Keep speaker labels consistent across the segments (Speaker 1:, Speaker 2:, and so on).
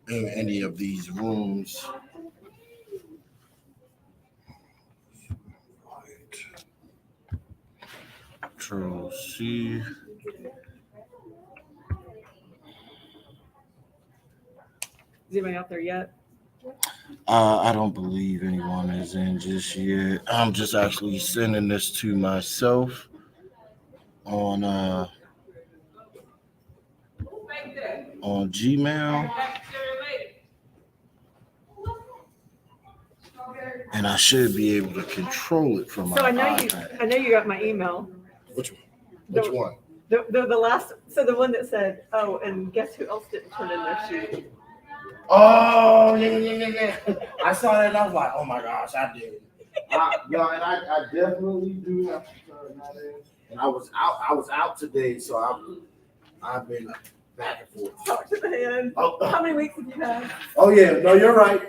Speaker 1: in any of these rooms. Control C.
Speaker 2: Is anybody out there yet?
Speaker 1: I don't believe anyone is in just yet. I'm just actually sending this to myself on Gmail, and I should be able to control it from my
Speaker 2: So I
Speaker 1: iPad.
Speaker 2: know you got my email.
Speaker 1: Which one? Which one?
Speaker 2: The last, so the one that said, oh, and guess who else didn't turn in their sheet?
Speaker 1: Oh, yeah. I saw that and I was like, oh my gosh, I did. I definitely do have to turn that in. And I was out today, so I've been back and forth.
Speaker 2: Talk to the hand.
Speaker 1: Oh,
Speaker 2: How many weeks have you had?
Speaker 1: oh yeah, no, you're right.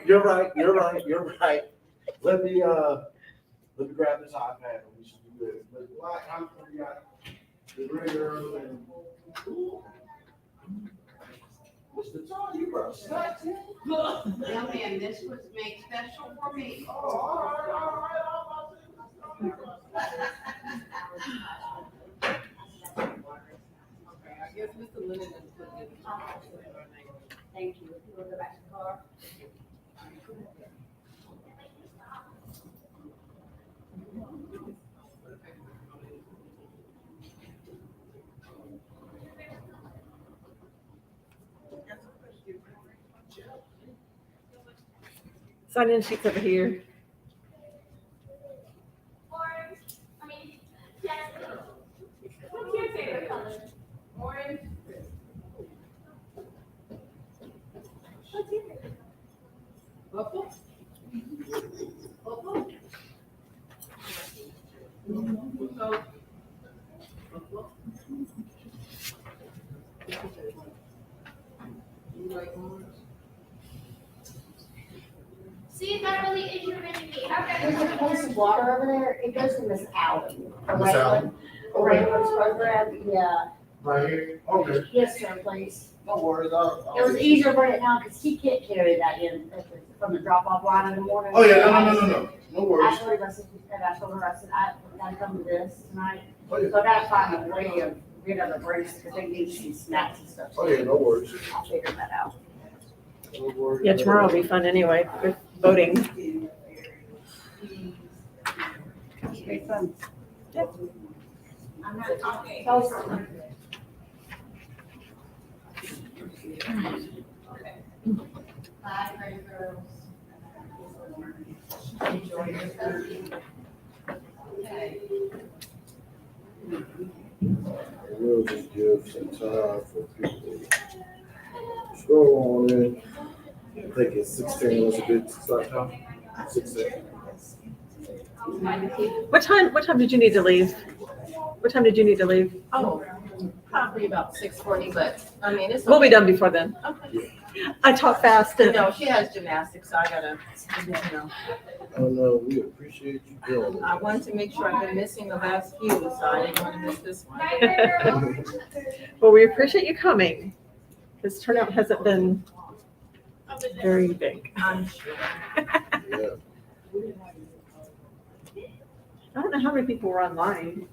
Speaker 1: Let me grab this iPad and we should do this. But I'm got the ringer and Mr. Todd, you brought snacks in?
Speaker 3: Yeah, man, this was made special for me.
Speaker 1: Oh, all right.
Speaker 3: I guess Mr. Lennen put it in. Thank you. You want to go back to the car?
Speaker 2: Sign in sheets over here.
Speaker 4: Orange. I mean, yes. What's your favorite color? Orange. What's your favorite?
Speaker 3: Purple? Purple? So, purple? You like orange?
Speaker 4: See, that really is your mini me.
Speaker 5: There's a
Speaker 4: Okay.
Speaker 5: place of water over there, it goes to Miss Allen.
Speaker 1: Miss Allen?
Speaker 5: Raylan's program, yeah,
Speaker 1: Right here? Okay.
Speaker 5: yes, sir, please.
Speaker 1: No worries.
Speaker 5: It was easier to bring it down, because he can't carry that in from the drop-off line in the morning.
Speaker 1: Oh, yeah, no. No worries.
Speaker 5: Actually, I told her, I said, I gotta come to this tonight,
Speaker 1: Oh, yeah.
Speaker 5: so I gotta find a way of getting other breaks, because they need some snacks and stuff.
Speaker 1: Oh, yeah, no worries.
Speaker 5: I'll figure that out.
Speaker 1: No worries.
Speaker 2: Yeah, tomorrow will be fun anyway with voting.
Speaker 5: Great fun.
Speaker 3: I'm not talking.
Speaker 5: Tell us something.
Speaker 3: Bye, pretty girls. Enjoy yourself. Okay.
Speaker 1: We'll just give some time for people to scroll on in. I think it's 16 was a good start time. 16.
Speaker 2: What time did you need to leave? What time did you need to leave?
Speaker 6: Oh, probably about 6:40, but I mean, it's.
Speaker 2: We'll be
Speaker 6: okay.
Speaker 2: done before then.
Speaker 6: Okay.
Speaker 2: I talk fast and
Speaker 6: No, she has gymnastics, so I gotta,
Speaker 1: Oh no, we appreciate you doing it.
Speaker 6: I wanted to make sure I've been missing the last few, so I didn't want to miss this one.
Speaker 4: Bye, girl.
Speaker 2: well, we appreciate you coming. This turnout hasn't been very big.
Speaker 6: I'm sure.
Speaker 1: Yeah.
Speaker 2: I don't know how many people were online.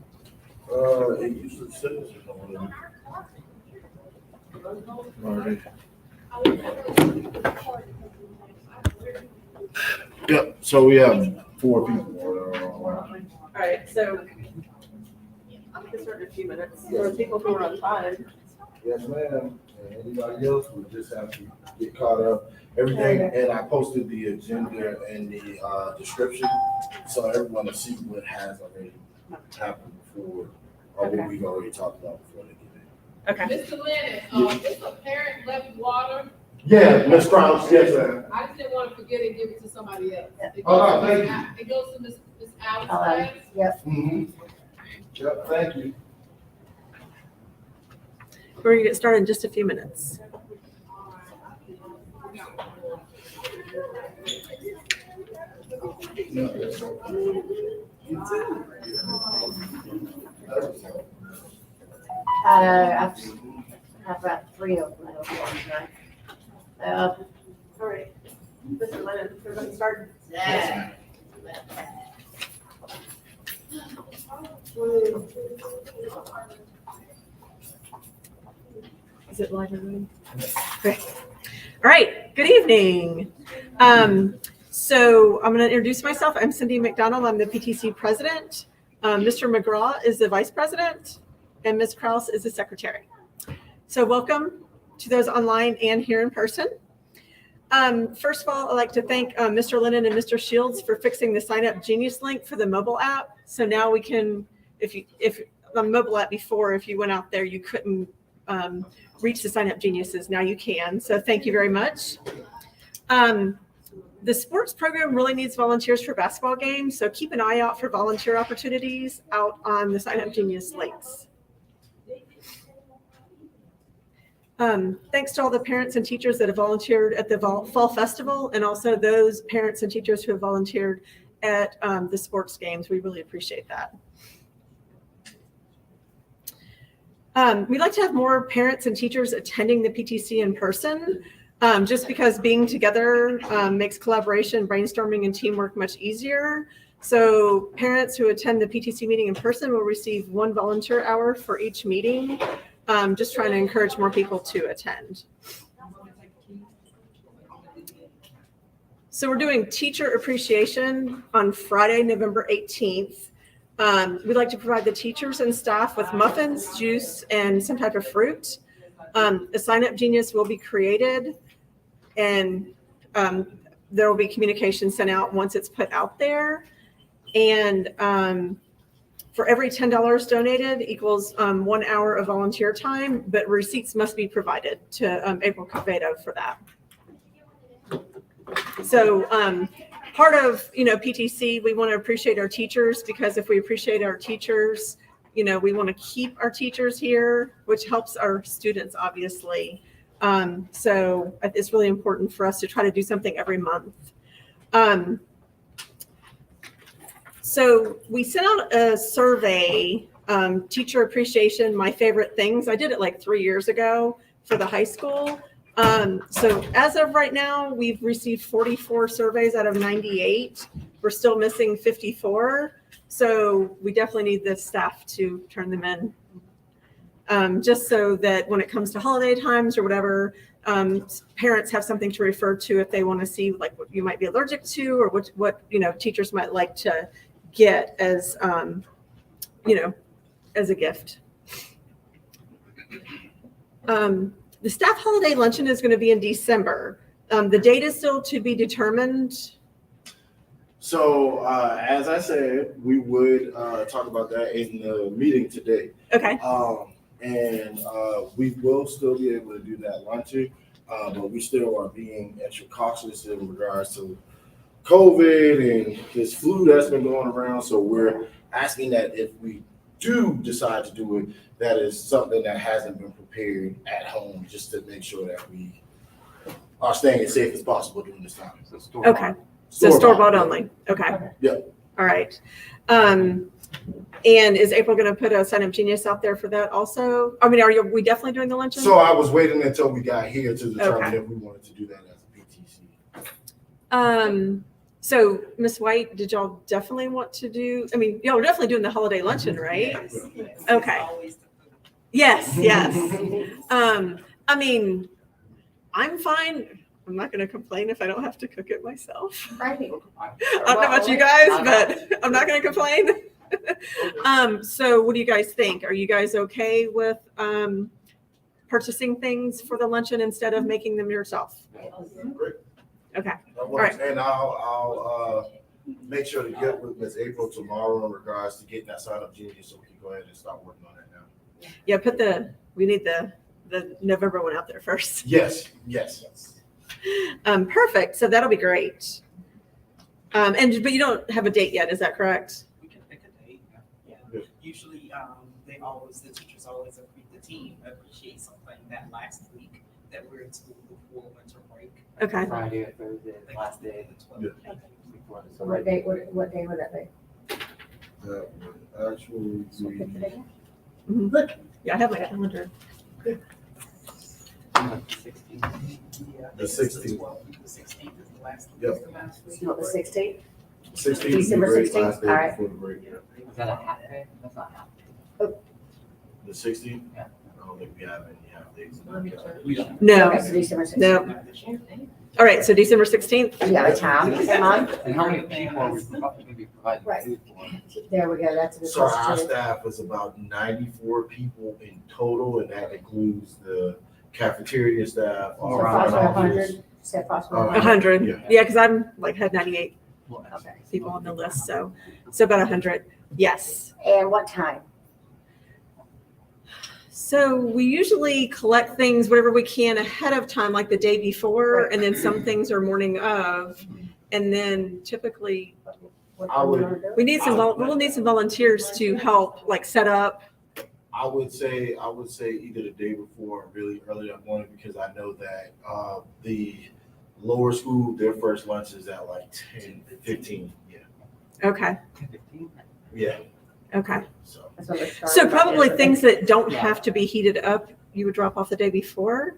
Speaker 1: It usually says it's on. Alright. Yep, so we have 4 people.
Speaker 2: All right, so we can start in a few minutes. There are people who are on 5.
Speaker 1: Yes, ma'am. And anybody else would just have to get caught up. Everything, and I posted the agenda and the description, so everyone will see what has already happened before, or what we've already talked about before they get in.
Speaker 2: Okay.
Speaker 7: Mr. Lennen, if a parent left water,
Speaker 1: Yeah, Ms. Krause, yes, ma'am.
Speaker 7: I just didn't want to forget and give it to somebody else. It
Speaker 1: Oh,
Speaker 7: goes to
Speaker 1: thank
Speaker 7: Miss- It goes to Miss Alice
Speaker 5: All right,
Speaker 7: class.
Speaker 5: yep.
Speaker 1: Mm-hmm. Yep, thank you.
Speaker 2: We're gonna get started in just a few minutes.
Speaker 5: I have about 3 of them, I don't know, right? Uh,
Speaker 2: All right. Mr. Lennon, we're going to start.
Speaker 5: yeah.
Speaker 2: Is it live already? Great. All right. Good evening. So I'm going to introduce myself. I'm Cindy McDonald. I'm the PTC president. Mr. McGraw is the vice president, and Ms. Krause is the secretary. So welcome to those online and here in person. First of all, I'd like to thank Mr. Lennen and Mr. Shields for fixing the SignUp Genius link for the mobile app. So now we can, if on the mobile app before, if you went out there, you couldn't reach the SignUp Geniuses. Now you can. So thank you very much. The sports program really needs volunteers for basketball games. So keep an eye out for volunteer opportunities out on the SignUp Genius links. Thanks to all the parents and teachers that have volunteered at the Fall Festival, and also those parents and teachers who have volunteered at the sports games. We really appreciate that. We'd like to have more parents and teachers attending the PTC in person, just because being together makes collaboration, brainstorming, and teamwork much easier. So parents who attend the PTC meeting in person will receive 1 volunteer hour for each meeting. Just trying to encourage more people to attend. So we're doing teacher appreciation on Friday, November 18th. We'd like to provide the teachers and staff with muffins, juice, and some type of fruit. A SignUp Genius will be created, and there will be communication sent out once it's put out there. And for every $10 donated equals 1 hour of volunteer time, but receipts must be provided to April Covedo for that. So part of, PTC, we want to appreciate our teachers, because if we appreciate our teachers, we want to keep our teachers here, which helps our students, obviously. So it's really important for us to try to do something every month. So we sent out a survey, teacher appreciation, my favorite things. I did it like 3 years ago for the high school. So as of right now, we've received 44 surveys out of 98. We're still missing 54. So we definitely need the staff to turn them in. Just so that when it comes to holiday times or whatever, parents have something to refer to if they want to see like what you might be allergic to, or what teachers might like to get as as a gift. The staff holiday luncheon is going to be in December. The date is still to be determined.
Speaker 1: So as I said, we would talk about that in the meeting today.
Speaker 2: Okay.
Speaker 1: And we will still be able to do that luncheon, but we still are being extra cautious in regards to COVID and this flu that's been going around. So we're asking that if we do decide to do it, that is something that hasn't been prepared at home, just to make sure that we are staying as safe as possible during this time.
Speaker 2: Okay. So store-bought only. Okay.
Speaker 1: Yeah.
Speaker 2: All right. And is April going to put a SignUp Genius out there for that also? I mean, are we definitely doing the luncheon?
Speaker 1: So I was waiting until we got here to determine
Speaker 2: Okay.
Speaker 1: if we wanted to do that as a PTC.
Speaker 2: So Ms. White, did y'all definitely want to do, I mean, y'all are definitely doing the holiday luncheon, right? Okay. Yes, yes. I mean, I'm fine. I'm not going to complain if I don't have to cook it myself.
Speaker 5: Right.
Speaker 2: I don't know about you guys, but I'm not going to complain. So what do you guys think? Are you guys okay with purchasing things for the luncheon instead of making them yourself?
Speaker 1: Great.
Speaker 2: Okay.
Speaker 1: That works. And I'll make sure to get with Ms. April tomorrow in regards to getting that SignUp Genius, so we can go ahead and start working on that now.
Speaker 2: Yeah, we need the November one out there first.
Speaker 1: Yes.
Speaker 2: Perfect. So that'll be great. But you don't have a date yet, is that correct?
Speaker 8: We can pick a date. Yeah.
Speaker 1: Yeah.
Speaker 8: Usually, the teachers always the team appreciate something that last week that we're in school before winter break.
Speaker 2: Okay.
Speaker 9: Friday or Thursday, last day.
Speaker 1: Yeah.
Speaker 9: Before the
Speaker 5: So what day would that be?
Speaker 1: That would actually be
Speaker 2: Yeah, I have my calendar.
Speaker 9: 16.
Speaker 8: Yeah, I think
Speaker 1: The
Speaker 8: it's
Speaker 1: 16th.
Speaker 8: 12th. The 16th is the last.
Speaker 1: Yep.
Speaker 8: is the last week.
Speaker 5: Not the 16th?
Speaker 1: 16th,
Speaker 5: December
Speaker 1: break,
Speaker 5: 16th?
Speaker 1: last day
Speaker 5: All right.
Speaker 1: before the break.
Speaker 9: Is that a half day? That's not half day.
Speaker 1: The 16th?
Speaker 9: Yeah.
Speaker 1: I don't think we have any half days.
Speaker 7: Let me check.
Speaker 8: We don't.
Speaker 2: No,
Speaker 5: Okay, so December 16th.
Speaker 2: no.
Speaker 8: Not this year.
Speaker 2: All right, so December 16th.
Speaker 5: You have a time, same month?
Speaker 9: And how many people are we going to be providing
Speaker 5: Right.
Speaker 9: food for?
Speaker 5: There we go, that's a good
Speaker 1: So our
Speaker 5: question.
Speaker 1: staff is about 94 people in total, and that includes the cafeteria staff, all
Speaker 5: So
Speaker 1: around the
Speaker 5: approximately
Speaker 1: office.
Speaker 5: 100, say approximately
Speaker 2: 100.
Speaker 1: Yeah.
Speaker 2: Yeah, because I'm like had 98
Speaker 5: Okay.
Speaker 2: people on the list, so about 100. Yes.
Speaker 5: And what time?
Speaker 2: So we usually collect things whatever we can ahead of time, like the day before,
Speaker 5: Right.
Speaker 2: and then some things are morning of, and then typically
Speaker 5: What
Speaker 1: I
Speaker 5: time
Speaker 1: would-
Speaker 5: you wanna do it?
Speaker 2: we'll need some volunteers to help like set up.
Speaker 1: I would say either the day before or really early that morning, because I know that the lower school, their first lunch is at like 10:15. Yeah.
Speaker 2: Okay.
Speaker 9: 15?
Speaker 1: Yeah.
Speaker 2: Okay.
Speaker 1: So
Speaker 5: That's what we're
Speaker 2: So
Speaker 5: starting
Speaker 2: probably
Speaker 5: with.
Speaker 2: things that don't
Speaker 9: Yeah.
Speaker 2: have to be heated up, you would drop off the day before.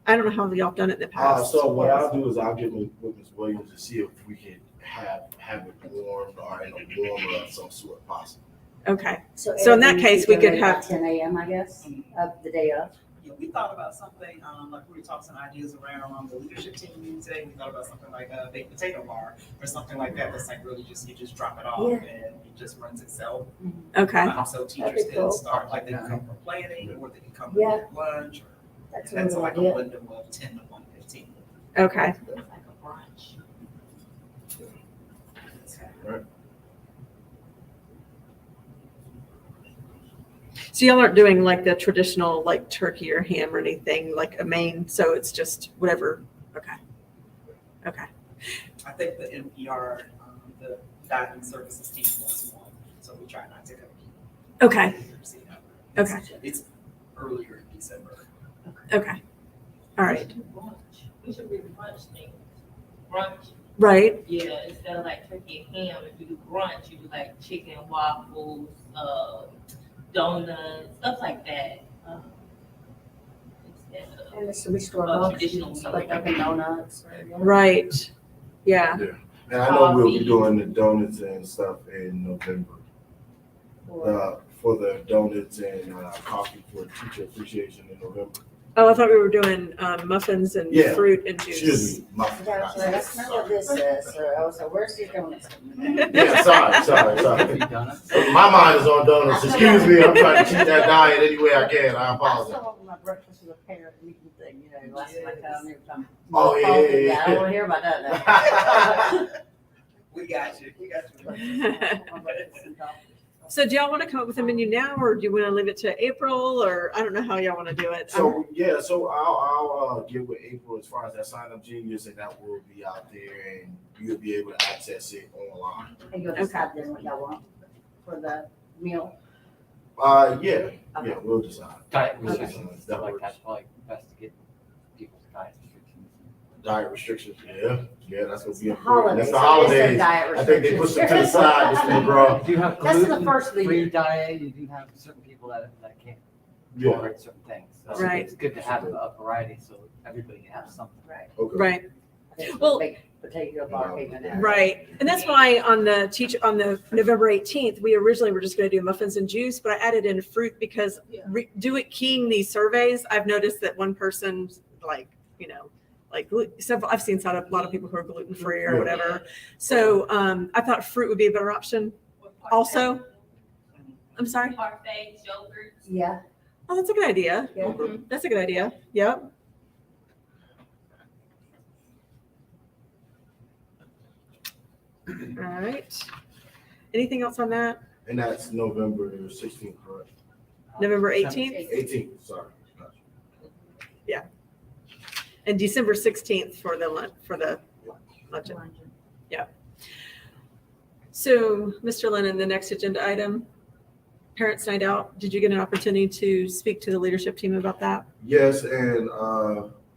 Speaker 2: I don't know how y'all done it in the past.
Speaker 1: so what I'll do is I'll get with Ms. Williams to see if we can have it warmed or in a warmer of some sort possible.
Speaker 2: Okay. So in
Speaker 5: everything
Speaker 2: that
Speaker 5: you
Speaker 2: case,
Speaker 5: can
Speaker 2: we could
Speaker 5: donate by
Speaker 2: have-
Speaker 5: 10 a.m., I guess, of the day of.
Speaker 8: Yeah, we thought about something, like we tossed some ideas around the leadership team meeting today. We thought about something like a baked potato bar or something like that. That's like really just, you just drop it off
Speaker 5: Yeah.
Speaker 8: and it just runs itself.
Speaker 2: Okay.
Speaker 8: So
Speaker 5: That'd
Speaker 8: teachers
Speaker 5: be
Speaker 8: can
Speaker 5: cool.
Speaker 8: start, like they can come from planning or they can come
Speaker 5: Yeah.
Speaker 8: from lunch or.
Speaker 5: That's a
Speaker 8: That's
Speaker 5: really
Speaker 8: like
Speaker 5: good
Speaker 8: a
Speaker 5: idea.
Speaker 8: window of 10 to 1:15.
Speaker 2: Okay.
Speaker 3: It's like a brunch.
Speaker 2: So y'all aren't doing like the traditional like turkey or ham or anything like a main, so it's just whatever. Okay. Okay.
Speaker 8: I think the NPR, the dining services team wants one, so we try not to compete.
Speaker 2: Okay. Okay.
Speaker 8: It's earlier in December.
Speaker 2: Okay. All right.
Speaker 3: Brunch. We should be brunch thing. Brunch.
Speaker 2: Right.
Speaker 3: Yeah, instead of like turkey and ham, if you do brunch, you do like chicken, waffles, donuts, stuff like that. Instead of
Speaker 5: And it's a restore
Speaker 3: Well,
Speaker 5: lunch,
Speaker 3: traditional
Speaker 5: so like Dunkin' Donuts.
Speaker 2: Right. Yeah.
Speaker 1: And I know we'll be doing the donuts and stuff in November. For the donuts and coffee for teacher appreciation in November.
Speaker 2: Oh, I thought we were doing muffins and
Speaker 1: Yeah.
Speaker 2: fruit and juice.
Speaker 1: Excuse me.
Speaker 5: Yeah, so that's not what this says, so where's these donuts?
Speaker 1: Yeah, sorry.
Speaker 9: Free donuts?
Speaker 1: My mind is on donuts. Excuse me. I'm trying to cheat that diet any way I can. I
Speaker 5: I
Speaker 1: apologize.
Speaker 5: saw my breakfast with a parent meeting thing, you know, last time I come, every time.
Speaker 1: Oh, yeah.
Speaker 5: I don't wanna hear about that now.
Speaker 8: We got you.
Speaker 2: So do y'all want to come up with a menu now, or do you want to leave it to April, or I don't know how y'all want to do it?
Speaker 1: So yeah, so I'll get with April as far as that SignUp Genius, and that will be out there, and you'll be able to access it online.
Speaker 5: And you'll decide then what y'all want for the meal.
Speaker 1: Yeah, we'll decide.
Speaker 9: Diet
Speaker 1: Okay.
Speaker 9: restrictions, stuff like that's probably best to get people's diet restrictions.
Speaker 1: Diet restrictions, yeah, that's gonna be
Speaker 5: The
Speaker 1: important. It's the
Speaker 5: holidays. So it is
Speaker 1: holidays.
Speaker 5: some diet
Speaker 1: I think they pushed them to the side, Mr. McGraw.
Speaker 9: You do have
Speaker 5: That's in the first of the
Speaker 9: gluten-free
Speaker 5: year.
Speaker 9: diet, you do have certain people that can't
Speaker 1: Yeah,
Speaker 9: tolerate certain things. So
Speaker 2: Right.
Speaker 9: it's good to have a variety so everybody can have something.
Speaker 5: Right.
Speaker 1: okay.
Speaker 2: Right.
Speaker 5: Well. Baked potato bar came in there.
Speaker 2: Right. And that's why on the November 18th, we originally were just going to do muffins and juice, but I added in fruit because keying these surveys, I've noticed that one person I've seen a lot of people who are gluten-free or whatever. So I thought fruit would be a better option. Also, I'm sorry.
Speaker 3: Parfaits, yogurt.
Speaker 5: Yeah,
Speaker 2: Oh, that's a good idea.
Speaker 5: yeah.
Speaker 2: That's a good idea. Yep. All right. Anything else on that?
Speaker 1: And that's November 16th, correct?
Speaker 2: November 18th
Speaker 1: 18th, sorry.
Speaker 2: and December 16th for the luncheon. Yeah. So, Mr. Lennen, the next agenda item, Parents Night Out. Did you get an opportunity to speak to the leadership team about that?
Speaker 1: Yes, and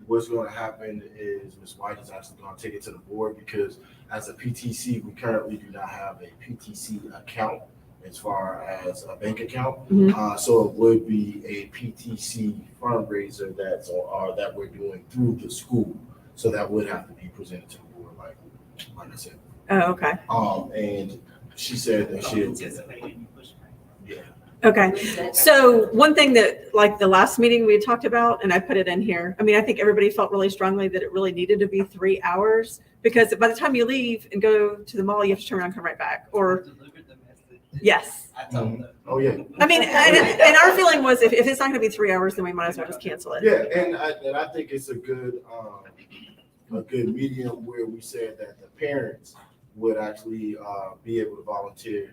Speaker 1: what's going to happen is Ms. White is actually going to take it to the board because as a PTC, we currently do not have a PTC account. as far as a bank account.
Speaker 2: Mhm.
Speaker 1: So it would be a PTC fundraiser that we're doing through the school. So that would have to be presented to the board, like I said.
Speaker 2: Oh, okay.
Speaker 1: And she said that she,
Speaker 8: Anticipating pushback.
Speaker 1: yeah.
Speaker 2: Okay. So one thing that, like the last meeting we had talked about, and I put it in here, I mean, I think everybody felt really strongly that it really needed to be 3 hours, because by the time you leave and go to the mall, you have to turn around and come right back. Or,
Speaker 8: Delivered the message.
Speaker 2: yes.
Speaker 8: I told them.
Speaker 1: Oh, yeah.
Speaker 2: I mean, and our feeling was if it's not going to be 3 hours, then we might as well just cancel it.
Speaker 1: Yeah, and I think it's a good medium where we said that the parents would actually be able to volunteer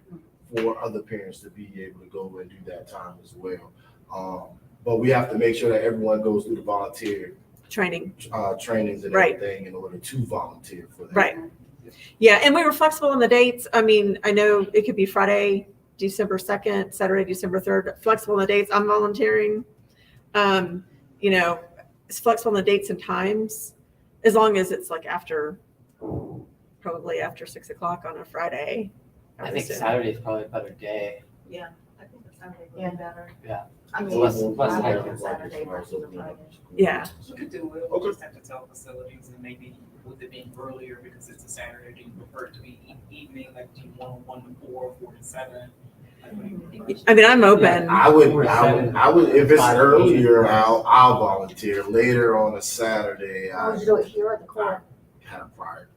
Speaker 1: for other parents to be able to go and do that time as well. But we have to make sure that everyone goes through the volunteer
Speaker 2: Training.
Speaker 1: trainings and
Speaker 2: Right.
Speaker 1: everything in order to volunteer for that.
Speaker 2: Right. Yeah. And we were flexible on the dates. I mean, I know it could be Friday, December 2nd, Saturday, December 3rd, flexible on the dates. I'm volunteering. You know, it's flexible on the dates and times, as long as it's like probably after 6 o'clock on a Friday.
Speaker 9: I think Saturday is probably a better day.
Speaker 6: I think the Saturday would be better.
Speaker 9: Yeah.
Speaker 6: I
Speaker 9: It's
Speaker 6: mean,
Speaker 9: less
Speaker 6: Friday
Speaker 9: hectic.
Speaker 6: and Saturday versus a Friday.
Speaker 2: Yeah.
Speaker 8: We could do it, we'll just have to tell facilities and maybe with it being earlier because it's a Saturday, do you prefer it to be evening, like do you want 1 to 4, 4 to 7? Like, what do you think?
Speaker 2: I mean, I'm open.
Speaker 1: I would, if it's earlier, I'll volunteer. Later on a Saturday,
Speaker 5: How would
Speaker 1: I
Speaker 5: you do it here at the court?
Speaker 1: have prior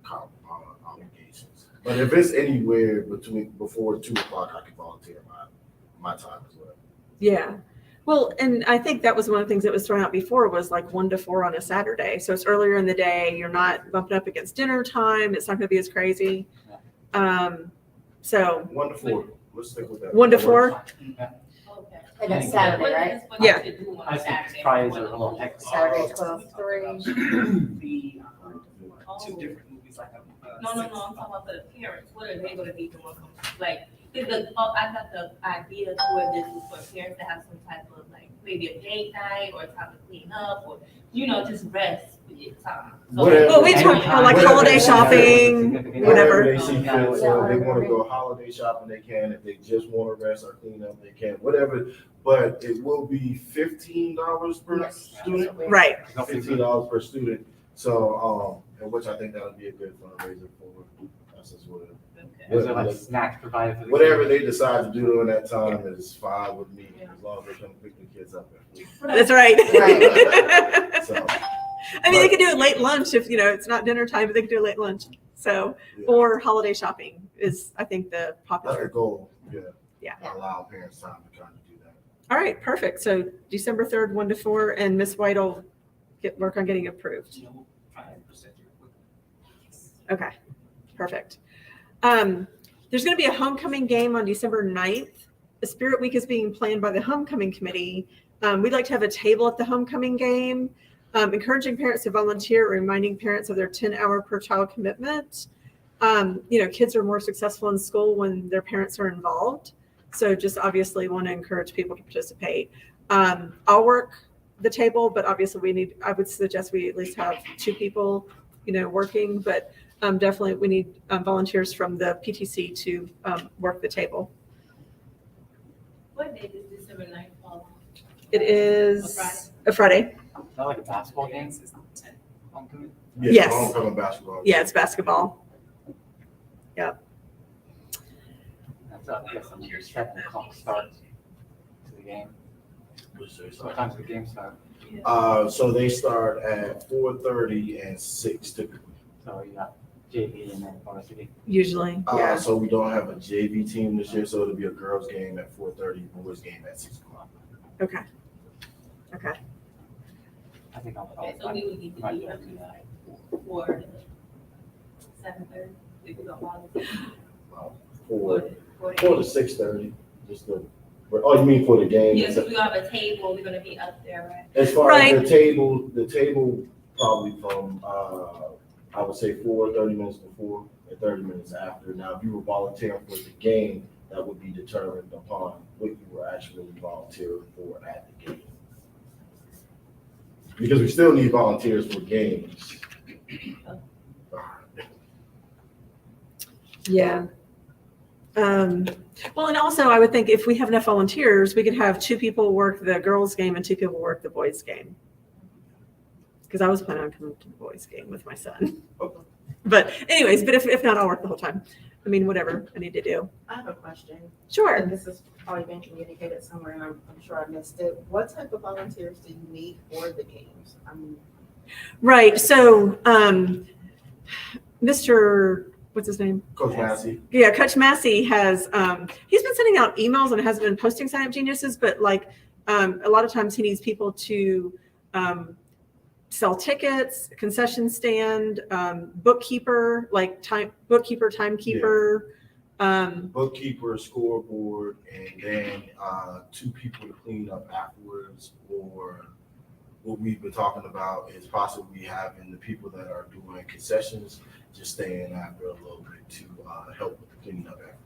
Speaker 1: obligations. But if it's anywhere before 2 o'clock, I can volunteer my time as well.
Speaker 2: Yeah. Well, and I think that was one of the things that was thrown out before was like 1 to 4 on a Saturday. So it's earlier in the day. You're not bumping up against dinner time. It's not going to be as crazy. So
Speaker 1: 1 to 4. Let's stick with that.
Speaker 2: 1 to 4.
Speaker 7: Okay.
Speaker 5: And that's Saturday, right?
Speaker 2: Yeah.
Speaker 9: I think Fridays are a little hectic.
Speaker 5: Saturday, 12 to 3.
Speaker 8: The 2 different movies like a.
Speaker 3: No, I'm talking about for the parents, what are they gonna be doing? Like, I got the idea where this is for parents to have some type of like, maybe a date night or time to clean up or, just rest with your time. So-
Speaker 1: Whatever.
Speaker 2: Well, we talked about like holiday shopping,
Speaker 1: Whatever
Speaker 2: whatever.
Speaker 1: they see fit. So if they want to go holiday shopping, they can. If they just want to rest or clean up, they can. Whatever. But it will be $15 per student.
Speaker 2: Right.
Speaker 1: $15 per student. So, and which I think that would be a good fundraiser for us as well.
Speaker 9: Is there like snacks provided for the
Speaker 1: Whatever
Speaker 9: kids?
Speaker 1: they decide to do during that time is fine with me, as long as they come pick the kids up.
Speaker 2: That's right.
Speaker 1: So,
Speaker 2: I mean, they could do it late lunch if, it's not dinner time, but they could do it late lunch. So,
Speaker 1: yeah.
Speaker 2: or holiday shopping is, I think, the
Speaker 1: That's the
Speaker 2: popular.
Speaker 1: goal, yeah.
Speaker 2: Yeah.
Speaker 1: Allow parents time to kind of do that.
Speaker 2: All right, perfect. So December 3rd, 1 to 4, and Ms. White will work on getting approved.
Speaker 8: We'll try and present you with.
Speaker 2: Okay, perfect. There's going to be a homecoming game on December 9th. The Spirit Week is being planned by the homecoming committee. We'd like to have a table at the homecoming game, encouraging parents to volunteer, reminding parents of their 10-hour per child commitment. Kids are more successful in school when their parents are involved. So just obviously want to encourage people to participate. I'll work the table, but obviously I would suggest we at least have 2 people, working, but definitely we need volunteers from the PTC to work the table.
Speaker 3: What day is December 9th fall?
Speaker 2: It is a Friday.
Speaker 9: Is that like a basketball game?
Speaker 8: Games is 10.
Speaker 9: Homecoming?
Speaker 1: Yeah,
Speaker 2: Yes.
Speaker 1: homecoming basketball.
Speaker 2: Yeah, it's basketball.
Speaker 9: That's up, I guess, I'm 7 o'clock start to the game. What time does the game start?
Speaker 1: So they start at 4:30 and 6 typically.
Speaker 9: So you got JV and then varsity.
Speaker 2: Usually, yeah.
Speaker 1: So we don't have a JV team this year, so it'll be a girls game at 4:30, boys game at 6 o'clock.
Speaker 2: Okay.
Speaker 9: I think I'll.
Speaker 3: Okay, so we would need to
Speaker 9: might
Speaker 3: be
Speaker 9: be able
Speaker 3: up
Speaker 9: to do that.
Speaker 3: for 7:30, if we don't want to.
Speaker 1: 4 to 6:30, just the. Oh, you mean for the game?
Speaker 3: Yeah, so we have a table, we're gonna be up there, right?
Speaker 1: As far
Speaker 2: Right.
Speaker 1: as the table probably from I would say 30 minutes before and 30 minutes after. Now, if you were volunteering for the game, that would be determined upon what you were actually volunteering for at the game. Because we still need volunteers for games.
Speaker 2: Yeah. Well, and also I would think if we have enough volunteers, we could have 2 people work the girls' game and 2 people work the boys' game. Because I was planning on coming to the boys' game with my son. But anyways, but if not, I'll work the whole time. I mean, whatever I need to do.
Speaker 6: I have a question.
Speaker 2: Sure.
Speaker 6: And this has probably been communicated somewhere, and I'm sure I missed it. What type of volunteers do you need for the games? I mean,
Speaker 2: Right. So, Mr. What's his name?
Speaker 1: Coach Massey.
Speaker 2: Yeah, Coach Massey has, he's been sending out emails and hasn't been posting SignUp Geniuses, but like a lot of times he needs people to sell tickets, concession stand, bookkeeper, like timekeeper.
Speaker 1: Bookkeeper, scoreboard, and then 2 people to clean up afterwards. Or what we've been talking about is possibly having the people that are doing concessions just staying after a little bit to help with the cleaning up afterwards.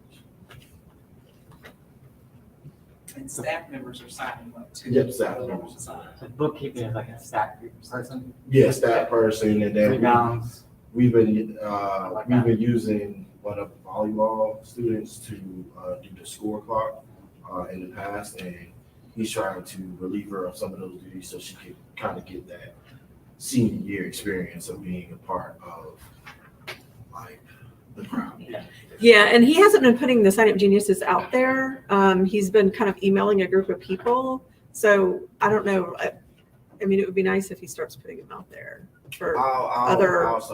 Speaker 8: And staff members are signing up too.
Speaker 1: Yep, staff members are signing.
Speaker 9: So bookkeeping is like a staff person.
Speaker 1: Yes, that person, and then
Speaker 9: Rebounds.
Speaker 1: we've been using one of the volleyball students to do the score clock in the past, and he's trying to relieve her of some of those duties so she can kind of get that senior year experience of being a part of like the crowd.
Speaker 2: Yeah, and he hasn't been putting the SignUp Geniuses out there. He's been kind of emailing a group of people. So I don't know. I mean, it would be nice if he starts putting them out there for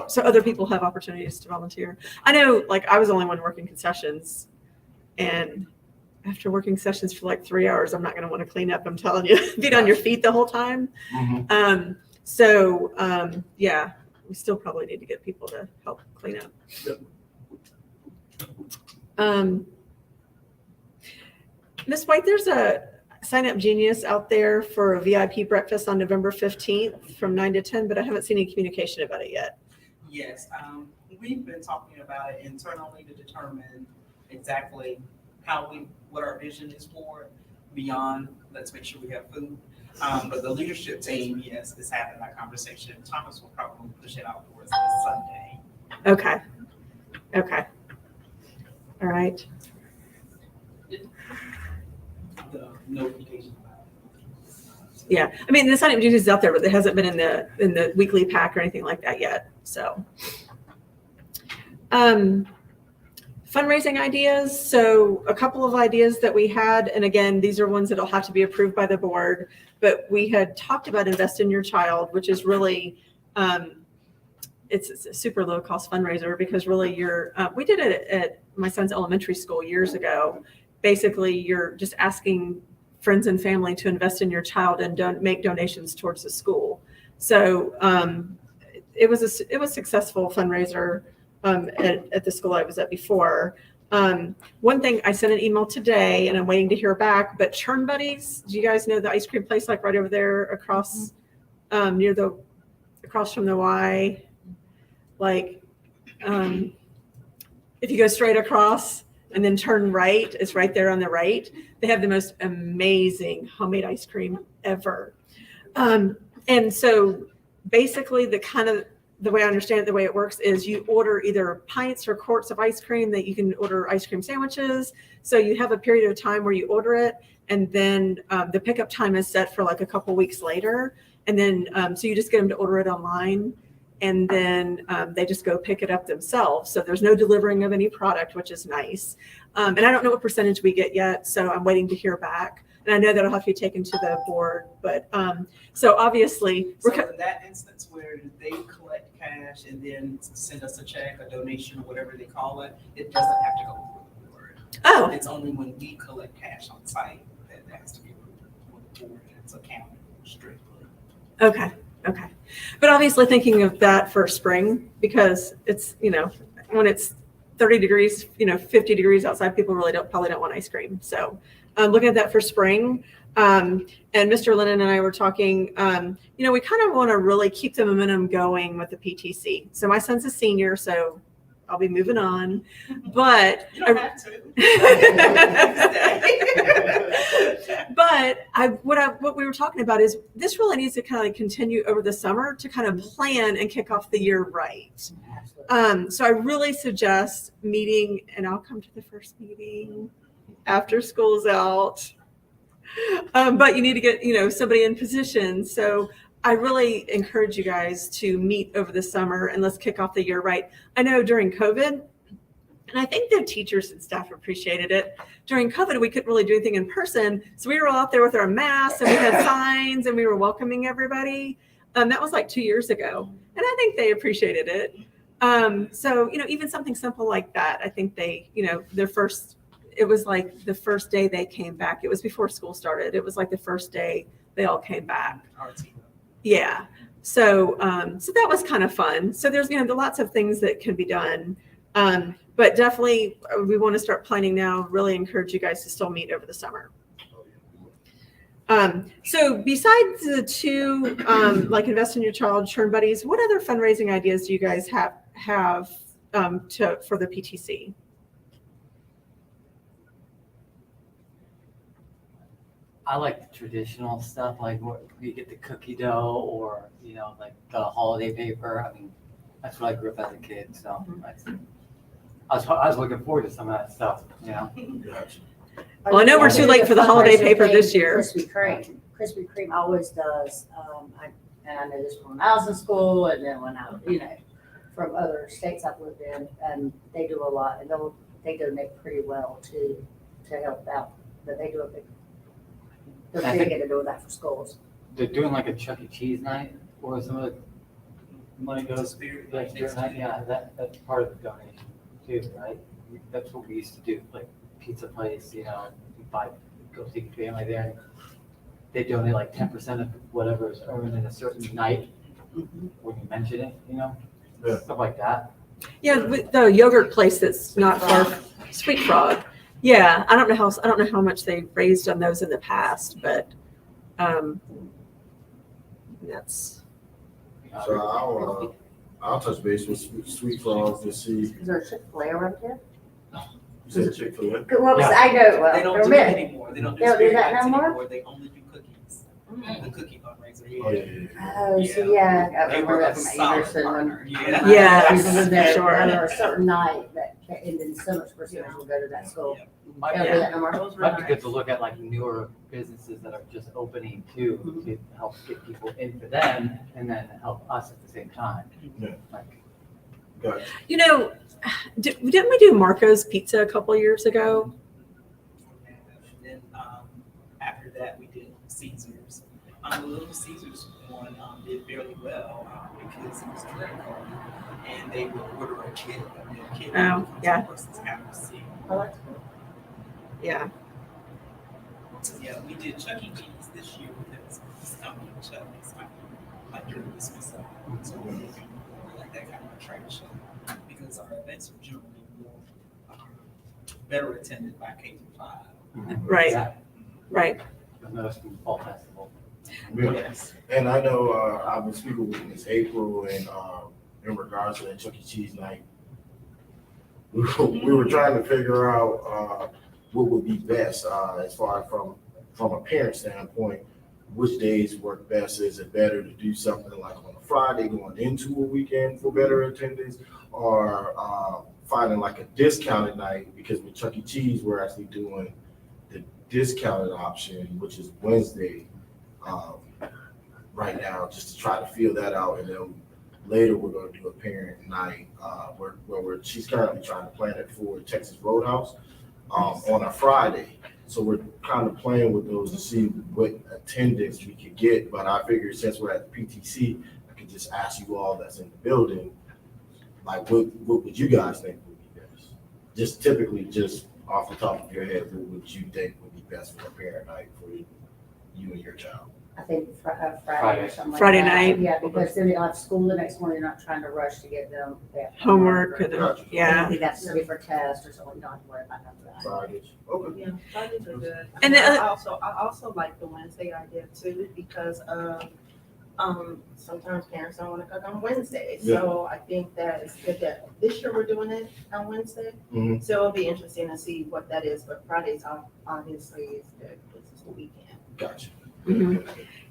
Speaker 2: so other people have opportunities to volunteer. I know, like, I was the only one working concessions, and after working sessions for like 3 hours, I'm not going to want to clean up. I'm telling you, be on your feet the whole time.
Speaker 1: Mm-hmm.
Speaker 2: Yeah, we still probably need to get people to help clean up.
Speaker 1: Yep.
Speaker 2: Ms. White, there's a SignUp Genius out there for a VIP breakfast on November 15th from 9 to 10, but I haven't seen any communication about it yet.
Speaker 8: Yes, we've been talking about it internally to determine exactly what our vision is for it beyond, let's make sure we have food. But the leadership team, yes, is having that conversation. Thomas will probably push it out towards this Sunday.
Speaker 2: Okay. All right.
Speaker 8: The notification about it.
Speaker 2: Yeah, I mean, the SignUp Genius is out there, but it hasn't been in the weekly pack or anything like that yet. So, fundraising ideas. So a couple of ideas that we had, and again, these are ones that'll have to be approved by the board, but we had talked about Invest in Your Child, which is really, it's a super low cost fundraiser because really we did it at my son's elementary school years ago. Basically, you're just asking friends and family to invest in your child and don't make donations towards the school. So it was a successful fundraiser at the school I was at before. One thing, I sent an email today and I'm waiting to hear back, but Churn Buddies, do you guys know the ice cream place like right over there across across from the Y? Like if you go straight across and then turn right, it's right there on the right. They have the most amazing homemade ice cream ever. And so basically the way I understand it, the way it works is you order either pints or quarts of ice cream that you can order ice cream sandwiches. So you have a period of time where you order it, and then the pickup time is set for like a couple weeks later. And then, so you just get them to order it online, and then they just go pick it up themselves. So there's no delivering of any product, which is nice. And I don't know what percentage we get yet, so I'm waiting to hear back. And I know that'll have to be taken to the board, but so obviously.
Speaker 8: So in that instance where they collect cash and then send us a check, a donation, or whatever they call it, it doesn't have to go through the board.
Speaker 2: Oh.
Speaker 8: It's only when we collect cash on site that it has to be approved with the board. It's accounted strictly.
Speaker 2: Okay. But obviously thinking of that for spring, because it's, when it's 30 degrees, 50 degrees outside, people really probably don't want ice cream. So looking at that for spring. And Mr. Lennen and I were talking, we kind of want to really keep the momentum going with the PTC. So my son's a senior, so I'll be moving on. But
Speaker 8: You don't have to.
Speaker 2: but what we were talking about is this really needs to kind of continue over the summer to kind of plan and kick off the year right. So I really suggest meeting, and I'll come to the first meeting after school's out. But you need to get, somebody in position. So I really encourage you guys to meet over the summer and let's kick off the year right. I know during COVID, and I think the teachers and staff appreciated it. During COVID, we couldn't really do anything in person. So we were all out there with our masks and we had signs and we were welcoming everybody. That was like 2 years ago. And I think they appreciated it. So, even something simple like that, I think they, it was like the first day they came back. It was before school started. It was like the first day they all came back. Yeah. So, so that was kind of fun. So there's, lots of things that can be done. But definitely we want to start planning now. Really encourage you guys to still meet over the summer. So besides the two, like Invest in Your Child, Churn Buddies, what other fundraising ideas do you guys have for the PTC?
Speaker 9: I like the traditional stuff, like what you get the cookie dough or, like the holiday paper. I mean, that's what I grew up as a kid. So I was looking forward to some of that stuff,
Speaker 1: Gotcha.
Speaker 2: Well, I know we're too late for the holiday paper this year.
Speaker 5: Krispy Kreme. Krispy Kreme always does, and I know this when I was in school and then when I, from other states I've lived in, and they do a lot, and they donate pretty well to help out, but they do they're big into doing that for schools.
Speaker 9: They're doing like a Chuck E. Cheese night or some of the money goes like spirit night. Yeah, that's part of the donation too, right? That's what we used to do, like pizza place, you go see a family there. And they donate like 10% of whatever is earned in a certain night when you mention it,
Speaker 1: Yeah.
Speaker 9: stuff like that.
Speaker 2: Yeah, with the yogurt place that's not far, Sweet Frog. Yeah, I don't know how much they raised on those in the past, but that's.
Speaker 1: So I'll touch base with Sweet Frogs to see.
Speaker 5: Is there a Chick-fil-A around here?
Speaker 1: You said Chick-fil-A?
Speaker 5: Well,
Speaker 9: Yeah.
Speaker 5: I know, well,
Speaker 8: They don't
Speaker 5: they're
Speaker 8: do
Speaker 5: many.
Speaker 8: it anymore. They don't do
Speaker 5: They don't do
Speaker 8: spirit
Speaker 5: that
Speaker 8: nights
Speaker 5: no more?
Speaker 8: anymore. They only do cookies. The cookie fundraiser.
Speaker 1: Oh, yeah.
Speaker 5: Oh, so yeah, I
Speaker 8: They
Speaker 5: remember
Speaker 8: were
Speaker 5: that
Speaker 8: a
Speaker 5: from
Speaker 8: solid
Speaker 5: Anderson when
Speaker 8: partner. Yeah.
Speaker 2: Yes,
Speaker 5: people were there,
Speaker 2: sure.
Speaker 5: and there was a certain night and then so much percentage will go to that school.
Speaker 9: Might
Speaker 5: They don't do that no more?
Speaker 9: might be good to look at like newer businesses that are just opening too, to help get people in for them and then help us at the same time.
Speaker 1: Yeah.
Speaker 9: Like,
Speaker 1: Gotcha.
Speaker 2: Didn't we do Marco's Pizza a couple years ago?
Speaker 8: And then after that, we did Caesars. The Little Caesars one did fairly well because it was credit card, and they would order a kid.
Speaker 2: Oh, yeah.
Speaker 8: Person's happy to see.
Speaker 5: Oh, that's cool.
Speaker 2: Yeah.
Speaker 8: Yeah, we did Chuck E. Cheese this year because it's company Chuck is like your Christmas. So we're looking for like that kind of attraction because our events are generally more better attended by K through 5.
Speaker 2: Right.
Speaker 9: yeah,
Speaker 2: Right.
Speaker 9: the most fall festival.
Speaker 1: Yeah.
Speaker 8: Yes.
Speaker 1: And I know I've been speaking with Ms. April and in regards to that Chuck E. Cheese night, we were trying to figure out what would be best as far from a parent standpoint. Which days work best? Is it better to do something like on a Friday going into a weekend for better attendance, or finding like a discounted night? Because with Chuck E. Cheese, we're actually doing the discounted option, which is Wednesday right now, just to try to feel that out. And then later we're going to do a parent night where she's currently trying to plan it for Texas Roadhouse on a Friday. So we're kind of playing with those to see what attendance we could get. But I figured since we're at the PTC, I could just ask you all that's in the building, like what would you guys think would be best? Just typically, just off the top of your head, what would you think would be best for a parent night for you and your child?
Speaker 5: I think Friday or something like
Speaker 2: Friday
Speaker 5: that.
Speaker 2: night.
Speaker 5: Yeah, because then they'll have school the next morning, you're not trying to rush to get them. They have
Speaker 2: Homework
Speaker 5: or
Speaker 2: and
Speaker 1: Gotcha.
Speaker 2: yeah.
Speaker 5: anything that's a different test or something, you don't have to worry about none of that.
Speaker 1: Fridays. Okay.
Speaker 6: Yeah, Fridays are good.
Speaker 2: And
Speaker 6: I
Speaker 2: then-
Speaker 6: also like the Wednesday idea too, because Sometimes parents don't want to cook on Wednesday, so I think that it's good that this year we're doing it on Wednesday.
Speaker 1: Mhm.
Speaker 6: So it'll be interesting to see what that is, but Fridays obviously is good, this is the weekend.
Speaker 1: Gotcha.
Speaker 2: Mhm.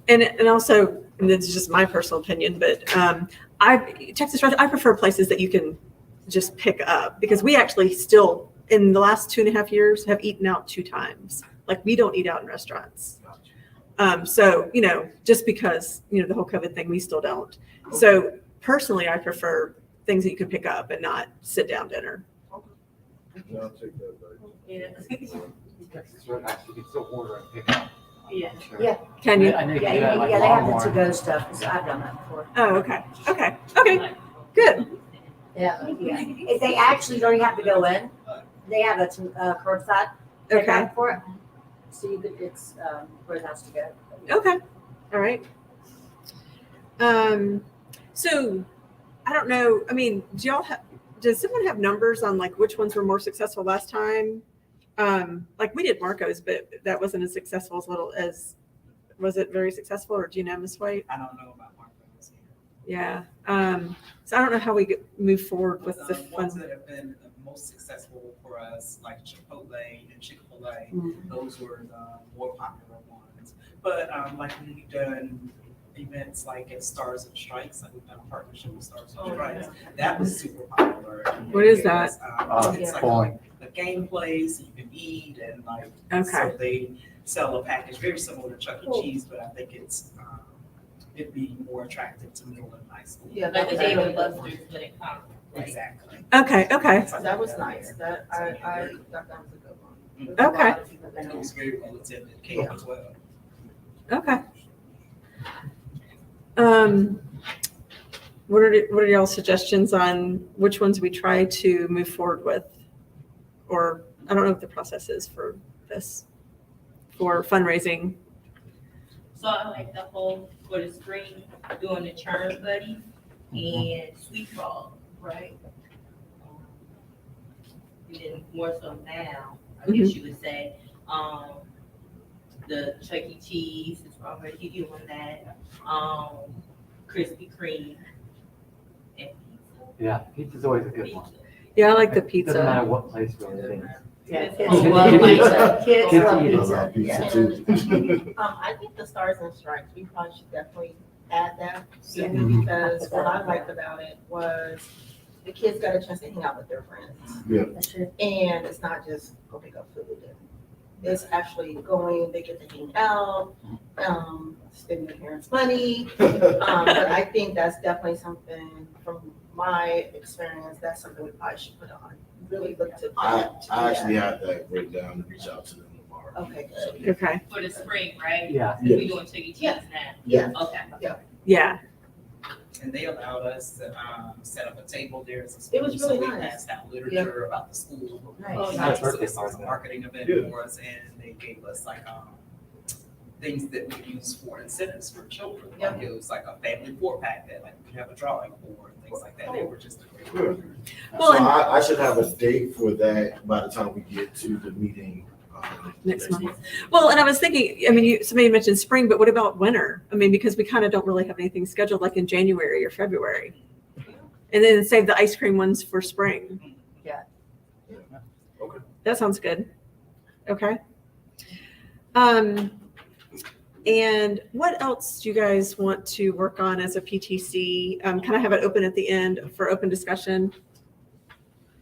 Speaker 2: And also, and this is just my personal opinion, but Texas restaurants, I prefer places that you can just pick up, because we actually still, in the last 2.5 years, have eaten out 2 times. Like, we don't eat out in restaurants. So, just because, the whole COVID thing, we still don't. So personally, I prefer things that you can pick up and not sit down dinner.
Speaker 1: No, I'll take that, but-
Speaker 3: Yeah.
Speaker 9: Texas Roadhouse, you can still order and pick up.
Speaker 3: Yeah.
Speaker 9: Sure.
Speaker 5: Yeah.
Speaker 2: Can you?
Speaker 9: I know you
Speaker 5: Yeah,
Speaker 9: can do that like
Speaker 5: they have the
Speaker 9: Walmart.
Speaker 5: to-go stuff, 'cause I've done that before.
Speaker 2: Oh, okay. Okay, good.
Speaker 5: Yeah. If they actually don't even have to go in, they have a curbside
Speaker 2: Okay,
Speaker 5: pickup for it. So you could, it's, where it has to go.
Speaker 2: okay, all right. So, I don't know, I mean, does someone have numbers on like which ones were more successful last time? Like, we did Marco's, but that wasn't as successful was it very successful, or do you know, Ms. White?
Speaker 8: I don't know about Marco's here.
Speaker 2: Yeah, so I don't know how we move forward with the
Speaker 8: Ones
Speaker 2: fun.
Speaker 8: that have been the most successful for us, like Chipotle and Chick-fil-A,
Speaker 5: Mhm.
Speaker 8: those were the more popular ones. But like when we've done events like at Stars and Strikes, like we've done a partnership with Stars and Strikes, that was super popular.
Speaker 2: What is that?
Speaker 8: It's like
Speaker 9: Bowling.
Speaker 8: a game place, you can eat, and like,
Speaker 2: Okay.
Speaker 8: so they sell a package very similar to Chuck E. Cheese, but I think it'd be more attractive to middle and high school.
Speaker 6: Yeah,
Speaker 3: Like
Speaker 6: that
Speaker 3: the
Speaker 6: was
Speaker 3: Dave
Speaker 6: really
Speaker 3: and
Speaker 6: good one.
Speaker 3: Buster's when it comes.
Speaker 8: Exactly.
Speaker 2: Okay,
Speaker 6: That was nice, that, I thought that was a good one. There was a
Speaker 2: Okay.
Speaker 6: lot of people that
Speaker 8: And it was very well attended, came as well.
Speaker 2: okay. What are y'all's suggestions on which ones we try to move forward with? Or, I don't know what the process is for this, for fundraising.
Speaker 3: So I like the whole, for the spring, doing the churn buddy and sweet frog, right? And then more so now, I guess you would say, the Chuck E. Cheese is already doing that, Krispy Kreme and
Speaker 9: Yeah, pizza's always a good
Speaker 3: pizza.
Speaker 9: one.
Speaker 2: Yeah, I like the
Speaker 9: Doesn't matter
Speaker 2: pizza.
Speaker 9: what place really it is.
Speaker 5: Yeah,
Speaker 3: It's
Speaker 5: kids
Speaker 3: all
Speaker 5: love
Speaker 3: about
Speaker 5: pizza. Kids
Speaker 9: Kids
Speaker 5: love
Speaker 9: eat it.
Speaker 1: I love
Speaker 5: pizza.
Speaker 1: pizza too.
Speaker 6: I think the Stars and Stripes, we probably should definitely add that,
Speaker 5: Yeah.
Speaker 6: simply because what I liked about it was the kids got a chance to hang out with their friends.
Speaker 5: That's true.
Speaker 6: And it's not just go pick up food. It's actually going, they get to hang out, spend their parents' money. But I think that's definitely something, from my experience, that's something we probably should put on. Really look to.
Speaker 1: I
Speaker 6: do
Speaker 1: actually
Speaker 6: that.
Speaker 1: had that written down to reach out to them tomorrow.
Speaker 6: Okay,
Speaker 2: Okay,
Speaker 3: For the spring, right?
Speaker 9: Yeah.
Speaker 1: Yeah.
Speaker 3: We doing Chuck E. Cheese now.
Speaker 6: yeah,
Speaker 3: Okay.
Speaker 2: yeah,
Speaker 8: And they allowed us to set up a table there as a
Speaker 6: It
Speaker 8: school,
Speaker 6: was
Speaker 8: so
Speaker 6: really
Speaker 8: we
Speaker 6: nice.
Speaker 8: passed out literature about the school.
Speaker 6: Oh,
Speaker 8: So
Speaker 6: nice.
Speaker 8: it was a marketing event
Speaker 1: Yeah.
Speaker 8: for us, and they gave us like things that we use for incentives for children. Like it was like a family 4-pack that like we could have a drawing for and things like that. They were just a great
Speaker 1: Good.
Speaker 2: Well,
Speaker 1: So
Speaker 2: and-
Speaker 1: I should have a date for that by the time we get to the meeting.
Speaker 2: Next month. Well, and I was thinking, I mean, somebody mentioned spring, but what about winter? I mean, because we kind of don't really have anything scheduled like in January or February. And then save the ice cream ones for spring.
Speaker 5: Yeah.
Speaker 1: Okay.
Speaker 2: That sounds good. Okay. And what else do you guys want to work on as a PTC? Can I have it open at the end for open discussion?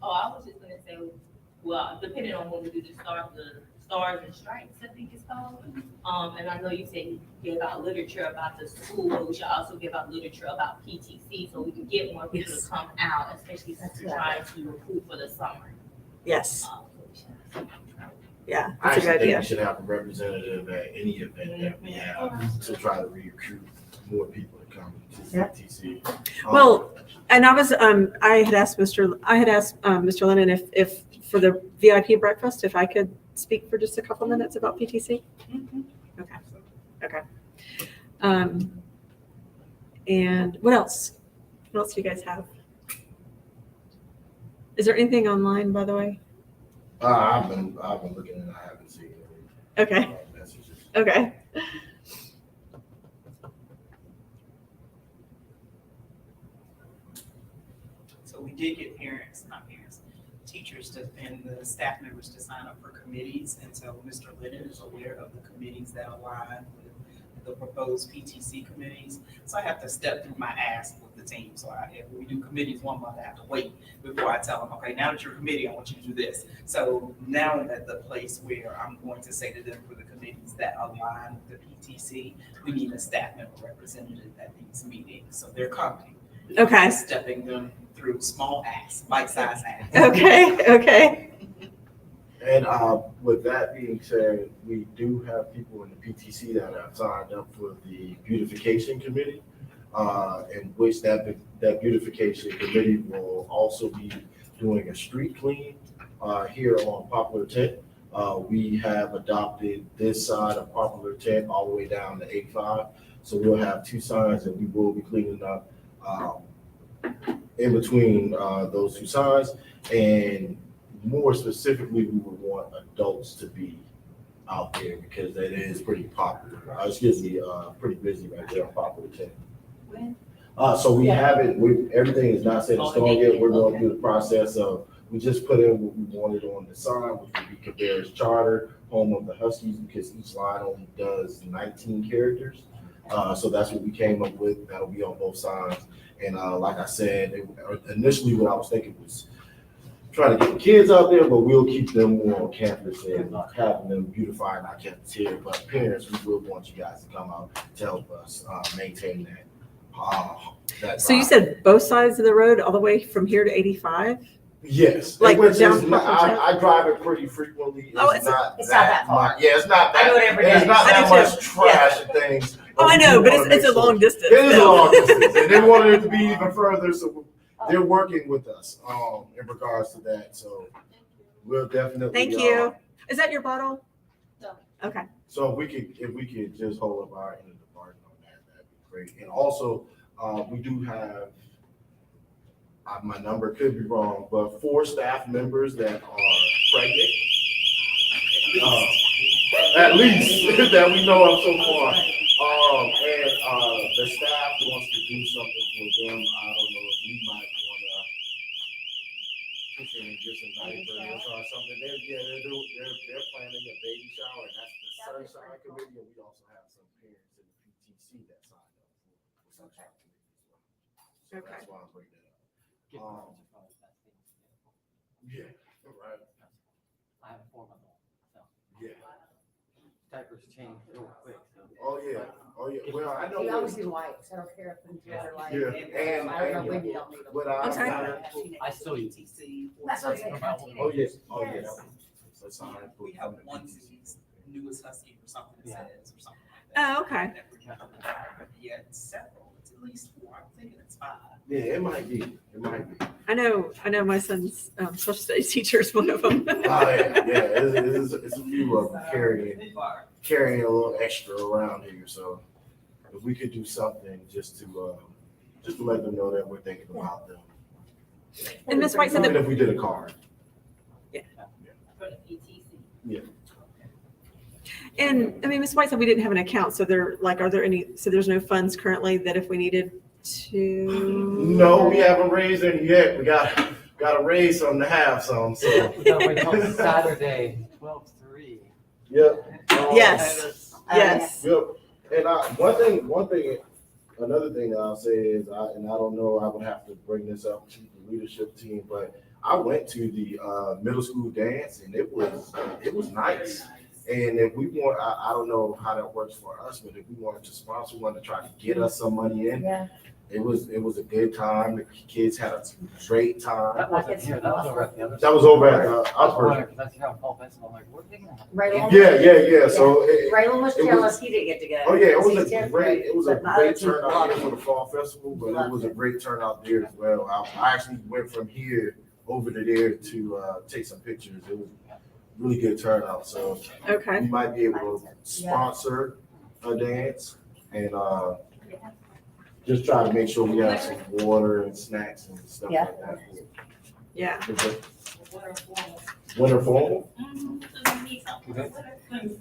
Speaker 3: Oh, I was just gonna say, well, depending on when we do the Stars and Stripes, I think it's called. And I know you said you give out literature about the school, but we should also give out literature about PTC so we can get more people
Speaker 2: Yes.
Speaker 3: to come out, especially since we're trying to recruit for the summer.
Speaker 2: Yes. Yeah,
Speaker 1: I
Speaker 2: that's a good
Speaker 1: actually think
Speaker 2: idea.
Speaker 1: we should have a representative at any event that we have to try to recruit more people to come to CTC.
Speaker 2: Well, and I was, I had asked Mr. Lennen if for the VIP breakfast, if I could speak for just a couple minutes about PTC. Okay. And what else? What else do you guys have? Is there anything online, by the way?
Speaker 1: I've been looking and I haven't seen any.
Speaker 2: Okay.
Speaker 1: Messages.
Speaker 2: Okay.
Speaker 8: we did get teachers and the staff members to sign up for committees. And so Mr. Lennen is aware of the committees that align with the proposed PTC committees. So I have to step through my ask with the team. So if we do committees 1 month, I have to wait before I tell them, okay, now that you're a committee, I want you to do this. So now I'm at the place where I'm going to say to them, for the committees that align with the PTC, we need a staff member representative at these meetings. So they're coming.
Speaker 2: Okay.
Speaker 8: Stepping them through small acts, bite-sized acts.
Speaker 2: Okay.
Speaker 1: And with that being said, we do have people in the PTC that have signed up for the beautification committee, in which that beautification committee will also be doing a street clean here on Poplar 10. We have adopted this side of Poplar 10 all the way down to 85. So we'll have 2 signs and we will be cleaning up in between those 2 signs. And more specifically, we would want adults to be out there because that is pretty popular. Pretty busy right there on Poplar 10.
Speaker 3: When?
Speaker 1: So we haven't, everything is not set in stone yet. We're going through the process of, we just put in what we wanted on the sign, which would be Cabarrus Charter, home of the Huskies, because each line only does 19 characters. So that's what we came up with. That'll be on both signs. And like I said, initially what I was thinking was trying to get the kids out there, but we'll keep them more on campus and having them beautifying our cafeteria. But parents, we will want you guys to come out to help us maintain that.
Speaker 2: So you said both sides of the road, all the way from here to 85?
Speaker 1: Yes.
Speaker 2: Like
Speaker 1: Which
Speaker 2: down
Speaker 1: is not, I drive it pretty frequently.
Speaker 2: It's
Speaker 5: not that far.
Speaker 1: Yeah, it's not that.
Speaker 5: I do it every
Speaker 1: It's
Speaker 5: day.
Speaker 1: not
Speaker 2: I
Speaker 1: that
Speaker 2: do too.
Speaker 1: much trash and things.
Speaker 2: Oh, I know, but it's a long distance.
Speaker 1: It is a
Speaker 2: so.
Speaker 1: long distance, and they wanted it to be even further, so they're working with us in regards to that. So we'll definitely.
Speaker 2: Thank you. Is that your bottle?
Speaker 6: No.
Speaker 2: Okay.
Speaker 1: So if we could just hold up our end of the bargain on that, that'd be great. And also, we do have, my number could be wrong, but 4 staff members that are pregnant. At least that we know of so far. And the staff wants to do something for them. I don't know if we might want to push in and get some diapers or something. They're planning a baby shower, and that's the Sunshine Committee. And we also have some parents in the PTC that signed up for Sunshine Committee as well. So
Speaker 2: Okay.
Speaker 1: that's why I'm bringing that up. Yeah, right.
Speaker 9: I have a 4-month-old, so
Speaker 1: Yeah.
Speaker 9: diapers change real quick, so.
Speaker 1: Oh yeah. Well, I know.
Speaker 5: You always do wipes. I don't care if they're like.
Speaker 1: Yeah, and
Speaker 5: I don't know when you don't need them.
Speaker 1: But
Speaker 2: Okay.
Speaker 9: I still use
Speaker 8: PTC.
Speaker 5: That's what I'm saying.
Speaker 1: Oh yes. Oh yeah.
Speaker 5: Yes.
Speaker 1: So sign for
Speaker 8: We have
Speaker 1: the
Speaker 8: one
Speaker 1: PTC.
Speaker 8: newest Husky or something that
Speaker 9: Yeah.
Speaker 8: says, or something like that.
Speaker 2: Oh, okay.
Speaker 8: Yeah, it's several, it's at least 4, I'm thinking it's 5.
Speaker 1: Yeah, it might be. It might be.
Speaker 2: I know my son's social studies teacher is one of them.
Speaker 1: Oh yeah. It's a few of them carrying a little extra around here. So if we could do something just to let them know that we're thinking about them.
Speaker 2: And Ms. White said
Speaker 1: Even
Speaker 2: that,
Speaker 1: if we did a card.
Speaker 3: For the PTC.
Speaker 1: Yeah.
Speaker 2: and I mean, Ms. White said we didn't have an account, so there's no funds currently that if we needed to.
Speaker 1: No, we haven't raised any yet. We got to raise some to have some. So
Speaker 9: We gotta wait till Saturday, 12/3.
Speaker 1: yep.
Speaker 2: Yes. Yes.
Speaker 1: Yep. And another thing I'll say is, I don't know, I would have to bring this up to the leadership team, but I went to the middle school dance and it was nice. And if we want, I don't know how that works for us, but if we wanted to sponsor one to try to get us some money in,
Speaker 5: Yeah.
Speaker 1: it was a good time. The kids had a great time.
Speaker 9: That wasn't here, that was over at the other.
Speaker 1: That was over at the
Speaker 9: I was
Speaker 1: upper.
Speaker 9: wondering, 'cause that's here on Fall Festival, I'm like, what are they gonna have?
Speaker 5: Raylan.
Speaker 1: Yeah. So
Speaker 5: Raylan was
Speaker 1: it was-
Speaker 5: jealous he didn't get to go.
Speaker 1: oh yeah, it was
Speaker 5: He's
Speaker 1: a
Speaker 5: 10th
Speaker 1: great
Speaker 5: grade, but my other two
Speaker 1: turnout
Speaker 5: loved
Speaker 1: here for the fall festival, but it was a great turnout there as well. I actually went from here over to there to take some pictures. It was really good turnout. So
Speaker 2: Okay.
Speaker 1: we might be able to sponsor a dance and just try to make sure we have some water and snacks and stuff
Speaker 5: Yeah.
Speaker 1: like that.
Speaker 2: Yeah.
Speaker 1: Winter formal?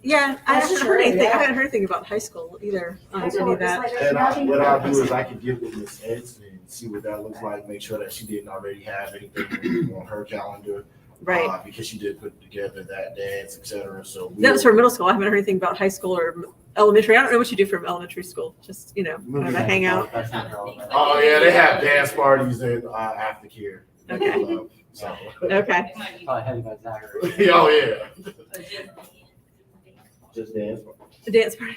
Speaker 2: Yeah, I
Speaker 5: That's
Speaker 2: haven't heard
Speaker 5: true,
Speaker 2: anything. I
Speaker 5: yeah.
Speaker 2: haven't heard anything about high school either on
Speaker 5: That's
Speaker 2: any
Speaker 5: what
Speaker 2: of
Speaker 5: it's
Speaker 2: that.
Speaker 5: like,
Speaker 1: And
Speaker 5: nothing
Speaker 1: what I'll
Speaker 5: about
Speaker 1: do is
Speaker 5: it.
Speaker 1: I can get with Miss Edson and see what that looks like, make sure that she didn't already have anything on her calendar.
Speaker 2: Right.
Speaker 1: Because she did put together that dance, et cetera, so.
Speaker 2: That was for middle school. I haven't heard anything about high school or elementary. I don't know what you do from elementary school. Just, kind of a hangout.
Speaker 9: That's not relevant.
Speaker 1: Oh, yeah, they have dance parties and aftercare.
Speaker 2: Okay.
Speaker 1: So.
Speaker 2: Okay.
Speaker 9: Probably headed by Zachary.
Speaker 1: Oh, yeah. Just dance.
Speaker 2: A dance party.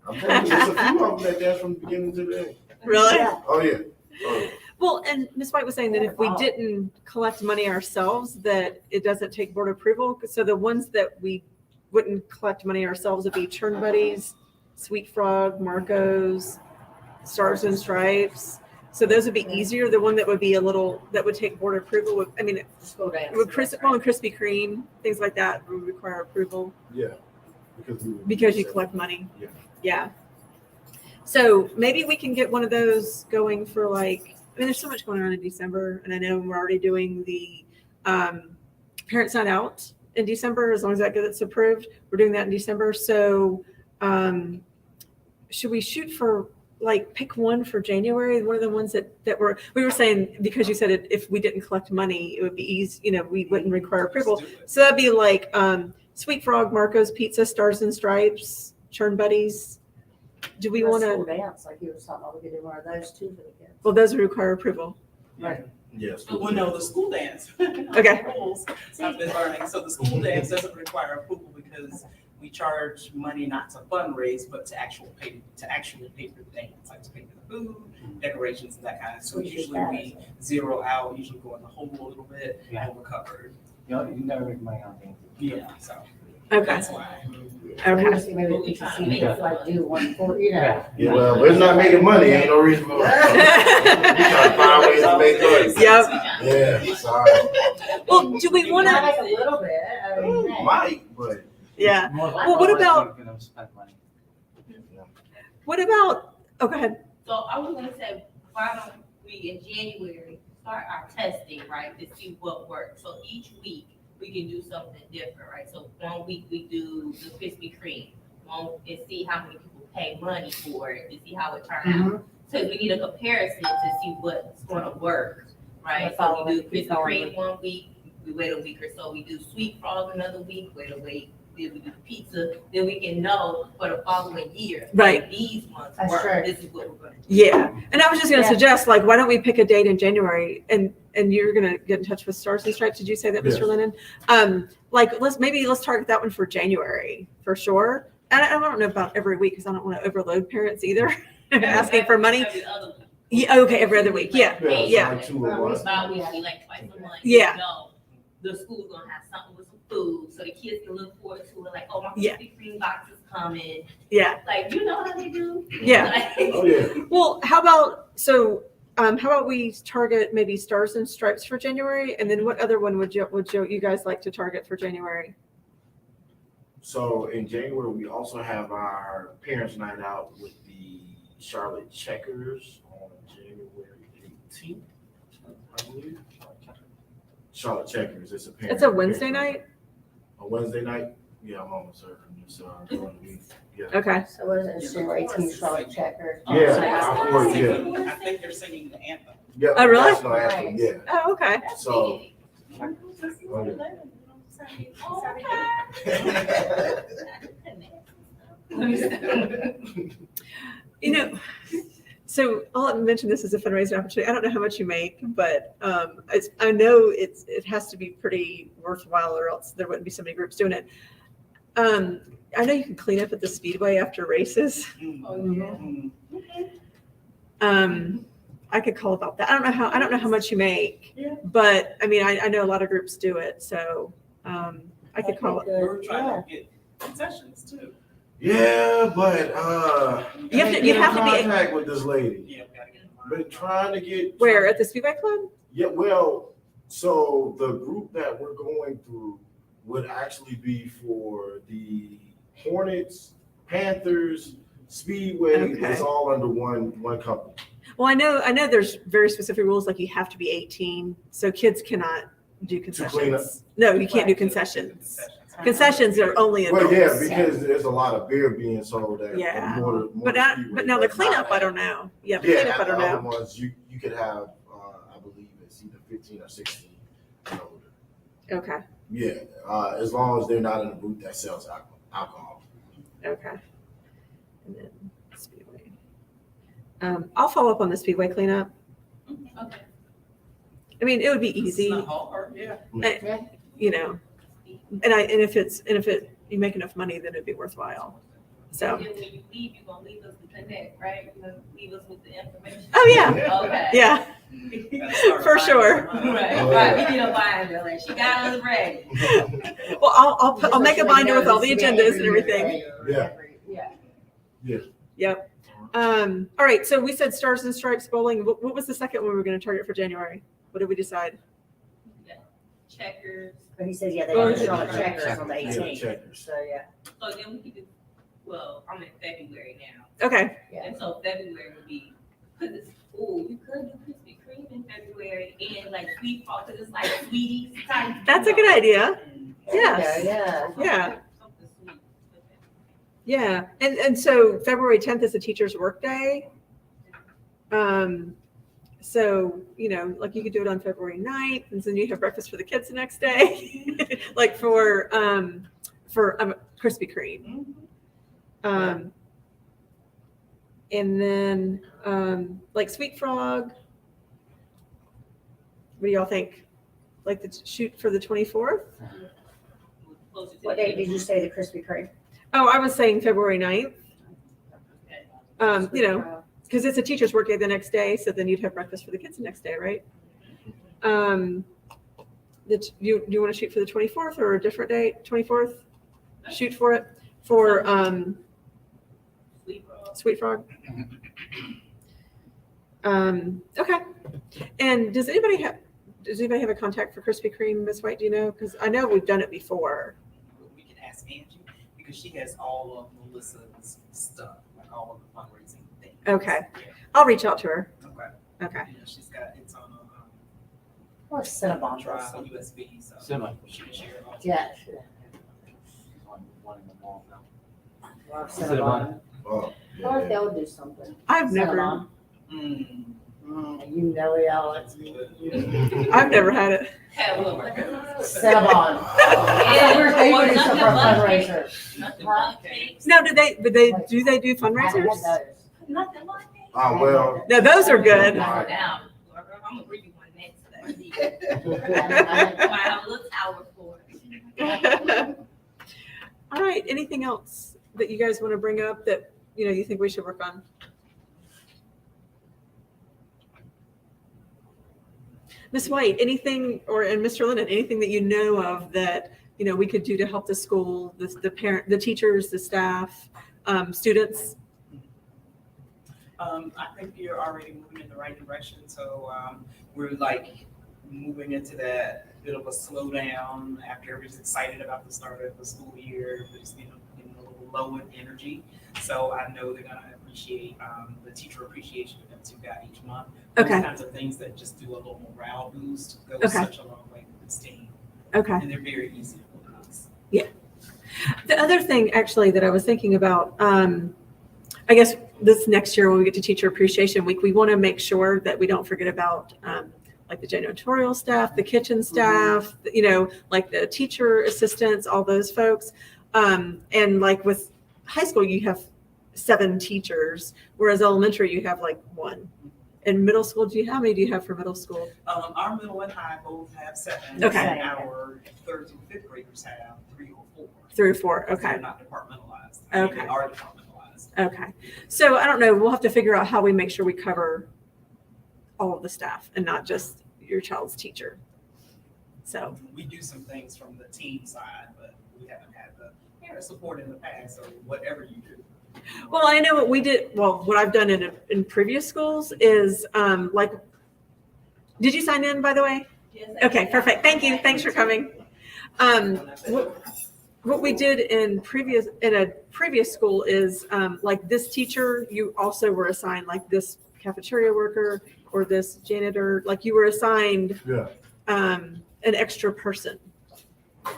Speaker 1: I'm telling you, there's a few of them that dance from the beginning to the end.
Speaker 2: Really?
Speaker 5: Yeah.
Speaker 1: Oh, yeah. Oh, yeah.
Speaker 2: Well, and Ms. White was saying that if we
Speaker 5: Wow.
Speaker 2: didn't collect money ourselves, that it doesn't take board approval. So the ones that we wouldn't collect money ourselves would be Churn Buddies, Sweet Frog, Marco's, Stars and Stripes. So those would be easier. The one that would be that would take board approval would,
Speaker 5: School dance.
Speaker 2: and Krispy Kreme, things like that would require approval
Speaker 1: Yeah.
Speaker 2: because you collect money.
Speaker 1: Yeah.
Speaker 2: Yeah. So maybe we can get one of those going for there's so much going on in December, and I know we're already doing the Parents Night Out in December. As long as that gets approved, we're doing that in December. So should we shoot for pick one for January? One of the ones that we were saying, because you said if we didn't collect money, it would be easy. We wouldn't require approval.
Speaker 8: Let's do it.
Speaker 2: So that'd be Sweet Frog, Marco's Pizza, Stars and Stripes, Churn Buddies. Do we want
Speaker 5: School
Speaker 2: to?
Speaker 5: dance, like you were talking about, we could do one of those too for the kids.
Speaker 2: Well, those would require approval.
Speaker 5: Right.
Speaker 1: Yes.
Speaker 8: Well, no, the school dance.
Speaker 2: Okay.
Speaker 8: Rules I've been learning. So the school dance doesn't require approval because we charge money not to fundraise, but to actually pay for the dance, like to pay for the food, decorations, and that kind of. So
Speaker 5: We should
Speaker 8: usually
Speaker 5: do
Speaker 8: we zero out, usually go in the hole a little bit,
Speaker 9: Yeah.
Speaker 8: and we're covered.
Speaker 9: You never make money on things.
Speaker 8: Yeah, so
Speaker 2: Okay.
Speaker 8: that's why.
Speaker 2: Okay.
Speaker 5: Just maybe we could see if do one for,
Speaker 1: Yeah, well, we're not making money, ain't no reason for it. We trying to find ways to make money.
Speaker 2: Yep.
Speaker 1: Yeah, sorry.
Speaker 2: Well, do we want
Speaker 5: Might
Speaker 2: to?
Speaker 5: like a little bit, I mean, hey.
Speaker 1: Might, but.
Speaker 2: Yeah.
Speaker 9: More
Speaker 2: Well, what
Speaker 9: likely
Speaker 2: about-
Speaker 9: you're gonna spend money.
Speaker 2: What about? Oh, go ahead.
Speaker 3: So I was gonna say, why don't we in January start our testing, right, to see what works? So each week we can do something different, right? So one week we do the Krispy Kreme, and see how many people pay money for it, to see how it turns out. So we need a comparison to see what's gonna work, right? So we do Krispy Kreme one week, we wait a week or so, we do Sweet Frog another week, wait a week. Then we do pizza, then we can know for the following year.
Speaker 2: Right.
Speaker 3: Like, these ones
Speaker 5: That's
Speaker 3: work,
Speaker 5: true.
Speaker 3: this is what we're gonna do.
Speaker 2: Yeah. And I was just going to
Speaker 5: Yeah.
Speaker 2: suggest, why don't we pick a date in January, and you're going to get in touch with Stars and Stripes. Did you say that, Mr.
Speaker 1: Yes.
Speaker 2: Lennon? Let's target that one for January for sure. And I don't know about every week because I don't want to overload parents either, asking for money.
Speaker 3: Every other week.
Speaker 2: Yeah. Okay. Every other week. Yeah.
Speaker 1: Yeah.
Speaker 2: Yeah.
Speaker 1: Like 2 or 1.
Speaker 3: Bi-weekly, like twice a month.
Speaker 2: Yeah.
Speaker 3: You know, the school's gonna have something with some food, so the kids can look forward to it, like, oh, my
Speaker 2: Yeah.
Speaker 3: Krispy Kreme box is coming.
Speaker 2: Yeah.
Speaker 3: Like, you know how they do?
Speaker 2: Yeah.
Speaker 3: Like,
Speaker 1: Oh, yeah.
Speaker 2: Well, how about we target maybe Stars and Stripes for January, and then what other one would you guys like to target for January?
Speaker 1: So in January, we also have our Parents Night Out with the Charlotte Checkers on January 18th, I believe. Charlotte Checkers, it's a parent.
Speaker 2: It's a Wednesday night.
Speaker 1: A Wednesday night? Yeah, I'm almost certain. It's during the week. Yeah.
Speaker 2: Okay.
Speaker 5: So what is it, January 18th, Charlotte Checker?
Speaker 1: Yeah.
Speaker 8: I think they're singing the anthem.
Speaker 1: Yeah.
Speaker 2: Oh, really?
Speaker 1: National anthem, yeah.
Speaker 2: Oh, okay.
Speaker 1: So.
Speaker 2: So I'll mention this as a fundraising opportunity. I don't know how much you make, but I know it has to be pretty worthwhile, or else there wouldn't be so many groups doing it. I know you can clean up at the Speedway after races. I could call about that. I don't know how much you make, but I mean, I know a lot of groups do it, so I could call it.
Speaker 8: We're trying to get concessions too.
Speaker 1: Yeah, but
Speaker 2: You have to be-
Speaker 1: contact with this lady.
Speaker 8: Yeah, we gotta get them.
Speaker 1: Been trying to get.
Speaker 2: Where, at the Speedway Club?
Speaker 1: Yeah, well, so the group that we're going through would actually be for the Hornets, Panthers, Speedway.
Speaker 2: Okay.
Speaker 1: It's all under one company.
Speaker 2: Well, I know there's very specific rules, like you have to be 18, so kids cannot do
Speaker 1: clean up.
Speaker 2: concessions. No, you can't do concessions. Concessions are only adults.
Speaker 1: Well, yeah, because there's a lot of beer being sold at
Speaker 2: Yeah.
Speaker 1: more
Speaker 2: But now the cleanup, I don't know. Yeah, the
Speaker 1: Yeah,
Speaker 2: cleanup, I
Speaker 1: at the
Speaker 2: don't
Speaker 1: other
Speaker 2: know.
Speaker 1: ones, you could have, I believe it's either 15 or 16 and older.
Speaker 2: Okay,
Speaker 1: Yeah, as long as they're not in a booth that sells alcohol.
Speaker 2: okay. And then Speedway. I'll follow up on the Speedway cleanup.
Speaker 3: Okay.
Speaker 2: I mean, it would be
Speaker 8: It's
Speaker 2: easy,
Speaker 8: not hard, yeah.
Speaker 2: you know, and if you make enough money, then it'd be worthwhile. So,
Speaker 3: And then when you leave, you're gonna leave us the connect, right? You're gonna leave us with the information.
Speaker 2: oh yeah,
Speaker 3: Okay.
Speaker 2: yeah,
Speaker 8: Gotta start
Speaker 2: For
Speaker 8: buying
Speaker 2: sure.
Speaker 8: some money.
Speaker 3: Right,
Speaker 1: Oh,
Speaker 3: right,
Speaker 1: yeah.
Speaker 3: we need a binder, like, she got us ready.
Speaker 2: well, I'll make a binder with all the agendas and everything.
Speaker 1: Yeah.
Speaker 5: Yeah.
Speaker 2: Yep. All right, so we said Stars and Stripes bowling. What was the second one we were gonna target for January? What did we decide?
Speaker 3: Checkers,
Speaker 5: But he says, yeah, they
Speaker 2: Oh,
Speaker 5: don't show
Speaker 2: yeah.
Speaker 5: checkers on the
Speaker 1: Yeah,
Speaker 5: 18th.
Speaker 1: checkers.
Speaker 5: So, yeah.
Speaker 3: so then we could do, well, I'm in February now,
Speaker 2: Okay,
Speaker 5: Yeah.
Speaker 3: and so February would be, cause it's, ooh, you could do Krispy Kreme in February and like sweet fall, cause it's like sweeties type.
Speaker 2: that's a good idea. Yes.
Speaker 5: Yeah.
Speaker 2: Yeah.
Speaker 3: Something sweet.
Speaker 2: Yeah, and so February 10th is a teacher's workday. So, you know, like you could do it on February 9th, and then you have breakfast for the kids the next day, like for Krispy Kreme. And then like Sweet Frog. What do y'all think? Like the shoot for the 24th?
Speaker 3: Closer to
Speaker 5: What
Speaker 3: the
Speaker 5: day
Speaker 3: end.
Speaker 5: did you say the Krispy Kreme?
Speaker 2: Oh, I was saying February 9th. You know, because it's a teacher's workday the next day, so then you'd have breakfast for the kids the next day, right? You want to shoot for the 24th or a different date? 24th? Shoot for it for
Speaker 3: Sweet roll.
Speaker 2: Sweet Frog. Okay. And does anybody have a contact for Krispy Kreme, Ms. White? Do you know? Because I know we've done it before.
Speaker 8: We can ask Angie, because she has all of Melissa's stuff, like all of the fundraising things.
Speaker 2: Okay.
Speaker 8: Yeah.
Speaker 2: I'll reach out to her.
Speaker 8: Okay.
Speaker 2: Okay.
Speaker 8: Yeah, she's got, it's on
Speaker 5: Or Cinnabon.
Speaker 8: drive, USB, so.
Speaker 9: Cinnabon.
Speaker 8: She can share it all.
Speaker 5: Yeah.
Speaker 9: One in the mall now.
Speaker 5: Or
Speaker 9: Cinnabon.
Speaker 5: Cinnabon.
Speaker 1: Oh,
Speaker 5: Or
Speaker 1: yeah.
Speaker 5: they'll do something.
Speaker 2: I've never
Speaker 5: Cinnabon.
Speaker 8: Mm.
Speaker 5: You know it, Alex.
Speaker 2: I've never had it.
Speaker 3: Have a look.
Speaker 5: Cinnabon.
Speaker 3: Yeah,
Speaker 5: They
Speaker 3: or
Speaker 5: do
Speaker 3: nothing
Speaker 5: some for a
Speaker 3: but cakes.
Speaker 5: fundraiser.
Speaker 3: Nothing but cakes.
Speaker 2: No, do they do
Speaker 5: I haven't had
Speaker 2: fundraisers?
Speaker 5: those.
Speaker 3: Nothing but cakes.
Speaker 1: Well,
Speaker 2: No, those are good.
Speaker 3: Now, I'm gonna bring you one next day.
Speaker 5: I
Speaker 3: Might have a little tower for it.
Speaker 2: All right. Anything else that you guys want to bring up that you think we should work on? Ms. White, anything, and Mr. Lennen, anything that you know of that we could do to help the school, the teachers, the staff, students?
Speaker 8: I think you're already moving in the right direction, so we're like moving into that bit of a slowdown after everybody's excited about the start of the school year. There's getting a little low in energy, so I know they're gonna appreciate the teacher appreciation events you've got each month.
Speaker 2: Okay.
Speaker 8: Those kinds of things that just do a little morale boost go
Speaker 2: Okay.
Speaker 8: such a long way with this team,
Speaker 2: Okay.
Speaker 8: and they're very easy to organize.
Speaker 2: The other thing actually that I was thinking about, I guess this next year when we get to Teacher Appreciation Week, we want to make sure that we don't forget about like the janitorial staff, the kitchen staff, like the teacher assistants, all those folks. And like with high school, you have 7 teachers, whereas elementary, you have like 1. In middle school, how many do you have for middle school?
Speaker 8: Our middle and high both have 7.
Speaker 2: Okay.
Speaker 8: And our 3rd through 5th graders have 3 or 4.
Speaker 2: 3 or 4,
Speaker 8: They're
Speaker 2: okay.
Speaker 8: not departmentalized. I mean,
Speaker 2: Okay.
Speaker 8: They are departmentalized.
Speaker 2: Okay. So I don't know, we'll have to figure out how we make sure we cover all of the staff and not just your child's teacher. So,
Speaker 8: We do some things from the team side, but we haven't had the parent support in the past, so whatever you do.
Speaker 2: well, I know what I've done in previous schools is like, did you sign in, by the way?
Speaker 3: Yes,
Speaker 2: Okay, perfect. Thank you. Thanks for coming. What we did in a previous school is like this teacher, you also were assigned like this cafeteria worker or this janitor, like you were assigned
Speaker 1: yeah.
Speaker 2: an extra person.
Speaker 1: I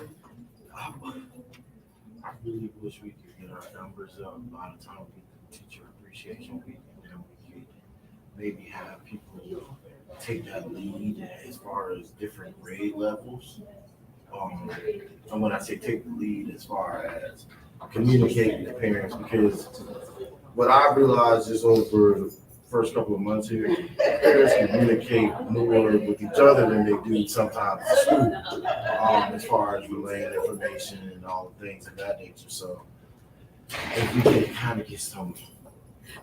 Speaker 1: really wish we could get our numbers up by the time we get the teacher appreciation week, and then we could maybe have people take that lead as far as different grade levels. And when I say take the lead as far as communicating to parents, because what I realized just over the first couple of months here, parents communicate more with each other than they do sometimes at school, as far as relaying information and all the things of that nature. So if we can kind of get some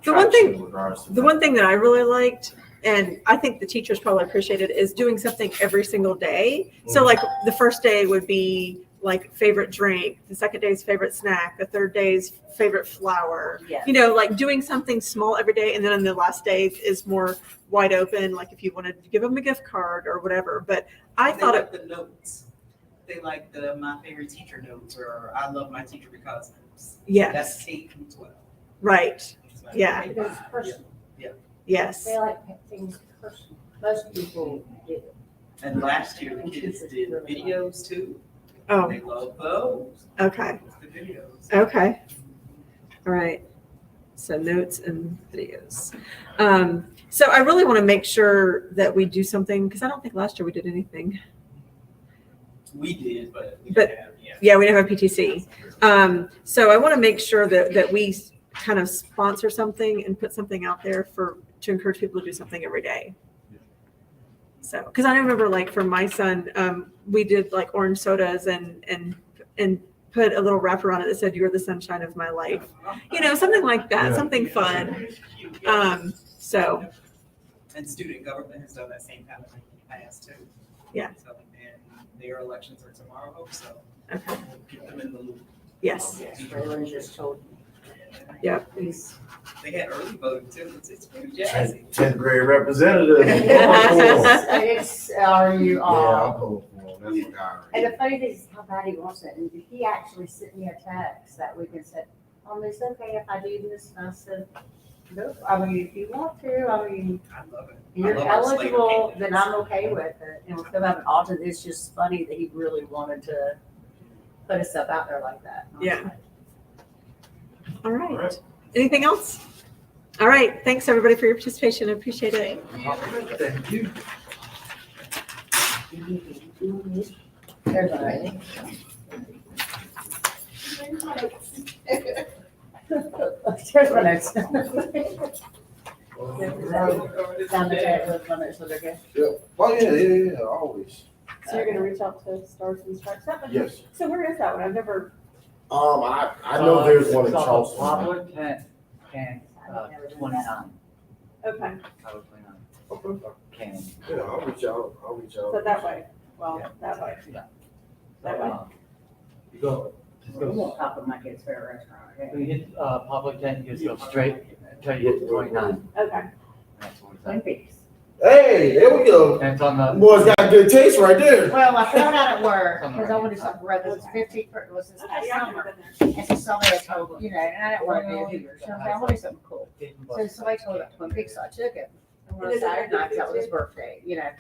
Speaker 2: The one
Speaker 1: traction
Speaker 2: thing-
Speaker 1: in regards to
Speaker 2: The
Speaker 1: that.
Speaker 2: one thing that I really liked, and I think the teachers probably appreciate it, is doing something every single day. So like the first day would be like favorite drink, the second day's favorite snack, the third day's favorite flower.
Speaker 5: Yes.
Speaker 2: You know, like doing something small every day, and then on the last day is more wide open, like if you wanted to give them a gift card or whatever. But I
Speaker 8: They
Speaker 2: thought
Speaker 8: like
Speaker 2: it,
Speaker 8: the notes. They like the my favorite teacher notes, or I love my teacher because that's
Speaker 2: yes,
Speaker 8: K through 12.
Speaker 2: right,
Speaker 8: It's like,
Speaker 2: Yeah.
Speaker 8: okay,
Speaker 5: Because it's personal.
Speaker 2: yes,
Speaker 5: They like things personal. Most people do.
Speaker 8: And last year the kids did videos too.
Speaker 2: oh,
Speaker 8: They love those.
Speaker 2: okay,
Speaker 8: The videos.
Speaker 2: okay. All right, so notes and videos. So I really want to make sure that we do something, because I don't think last year we did anything.
Speaker 8: We did, but we
Speaker 2: But-
Speaker 8: didn't have, yeah.
Speaker 2: Yeah, we didn't have PTC. So I want to make sure that we kind of sponsor something and put something out there to encourage people to do something every day. So, because I remember like for my son, we did like orange sodas and put a little wrapper on it that said, "You're the sunshine of my life." You know, something like that,
Speaker 1: Yeah.
Speaker 2: something fun. So,
Speaker 8: And student government has done that same kind of thing in the past too.
Speaker 2: Yeah.
Speaker 8: So, and their elections are tomorrow, so
Speaker 2: okay,
Speaker 8: we'll keep them in the loop.
Speaker 2: yes,
Speaker 5: Yes, Raylan just told me.
Speaker 2: yeah.
Speaker 8: They had early voting too. It's pretty jazzy.
Speaker 1: 10th grade representative.
Speaker 5: It's, are you
Speaker 1: Yeah,
Speaker 5: all?
Speaker 1: I'm cool. That's the guy.
Speaker 5: And the funny thing is how bad he wants it. And he actually sent me a text that week and said, is it okay if I do this? And I said, no, I mean, if you want to, I mean,
Speaker 8: I love it.
Speaker 5: you're
Speaker 8: I love our slate of
Speaker 5: eligible, then
Speaker 8: candidates.
Speaker 5: I'm okay with it. And we'll have an alternate. It's just funny that he really wanted to put himself out there like that. And I was
Speaker 2: Yeah.
Speaker 5: like,
Speaker 2: All
Speaker 1: All
Speaker 2: right.
Speaker 1: right.
Speaker 2: Anything else? All right. Thanks everybody for your participation. I appreciate it.
Speaker 1: Thank you.
Speaker 5: There's one right There's my notes. Down the table, my notes, so they're good.
Speaker 1: Yeah. Oh, yeah, always.
Speaker 2: So you're gonna reach out to Stars and Stripes?
Speaker 1: Yes.
Speaker 2: So where is that one? I've never.
Speaker 1: I know there's one in
Speaker 9: It's off of
Speaker 1: Charleston.
Speaker 9: Poplar, 10, 29.
Speaker 2: Okay.
Speaker 9: Highway 29. Or Cannon.
Speaker 1: Yeah, I'll reach out.
Speaker 2: So that way. Well,
Speaker 9: Yeah.
Speaker 2: that way.
Speaker 9: So,
Speaker 2: That way.
Speaker 1: You go.
Speaker 9: Just
Speaker 5: We
Speaker 9: go,
Speaker 5: won't pop in my kid's favorite restaurant, okay?
Speaker 9: when you hit Poplar 10, you just go straight until you hit 29.
Speaker 2: Okay.
Speaker 9: That's what it's
Speaker 5: Twin
Speaker 9: at.
Speaker 5: Peaks.
Speaker 1: Hey, there we go.
Speaker 9: And it's on the.
Speaker 1: Boy's got good taste right there.
Speaker 5: Well, I found out at work, because I wanted something red, it was 50, it was this past summer. And so somebody had told, and I didn't want to do it either, so I wanted something cool. So somebody told me about Twin Peaks, so I took it. And on Saturday night, 'cause that was his birthday,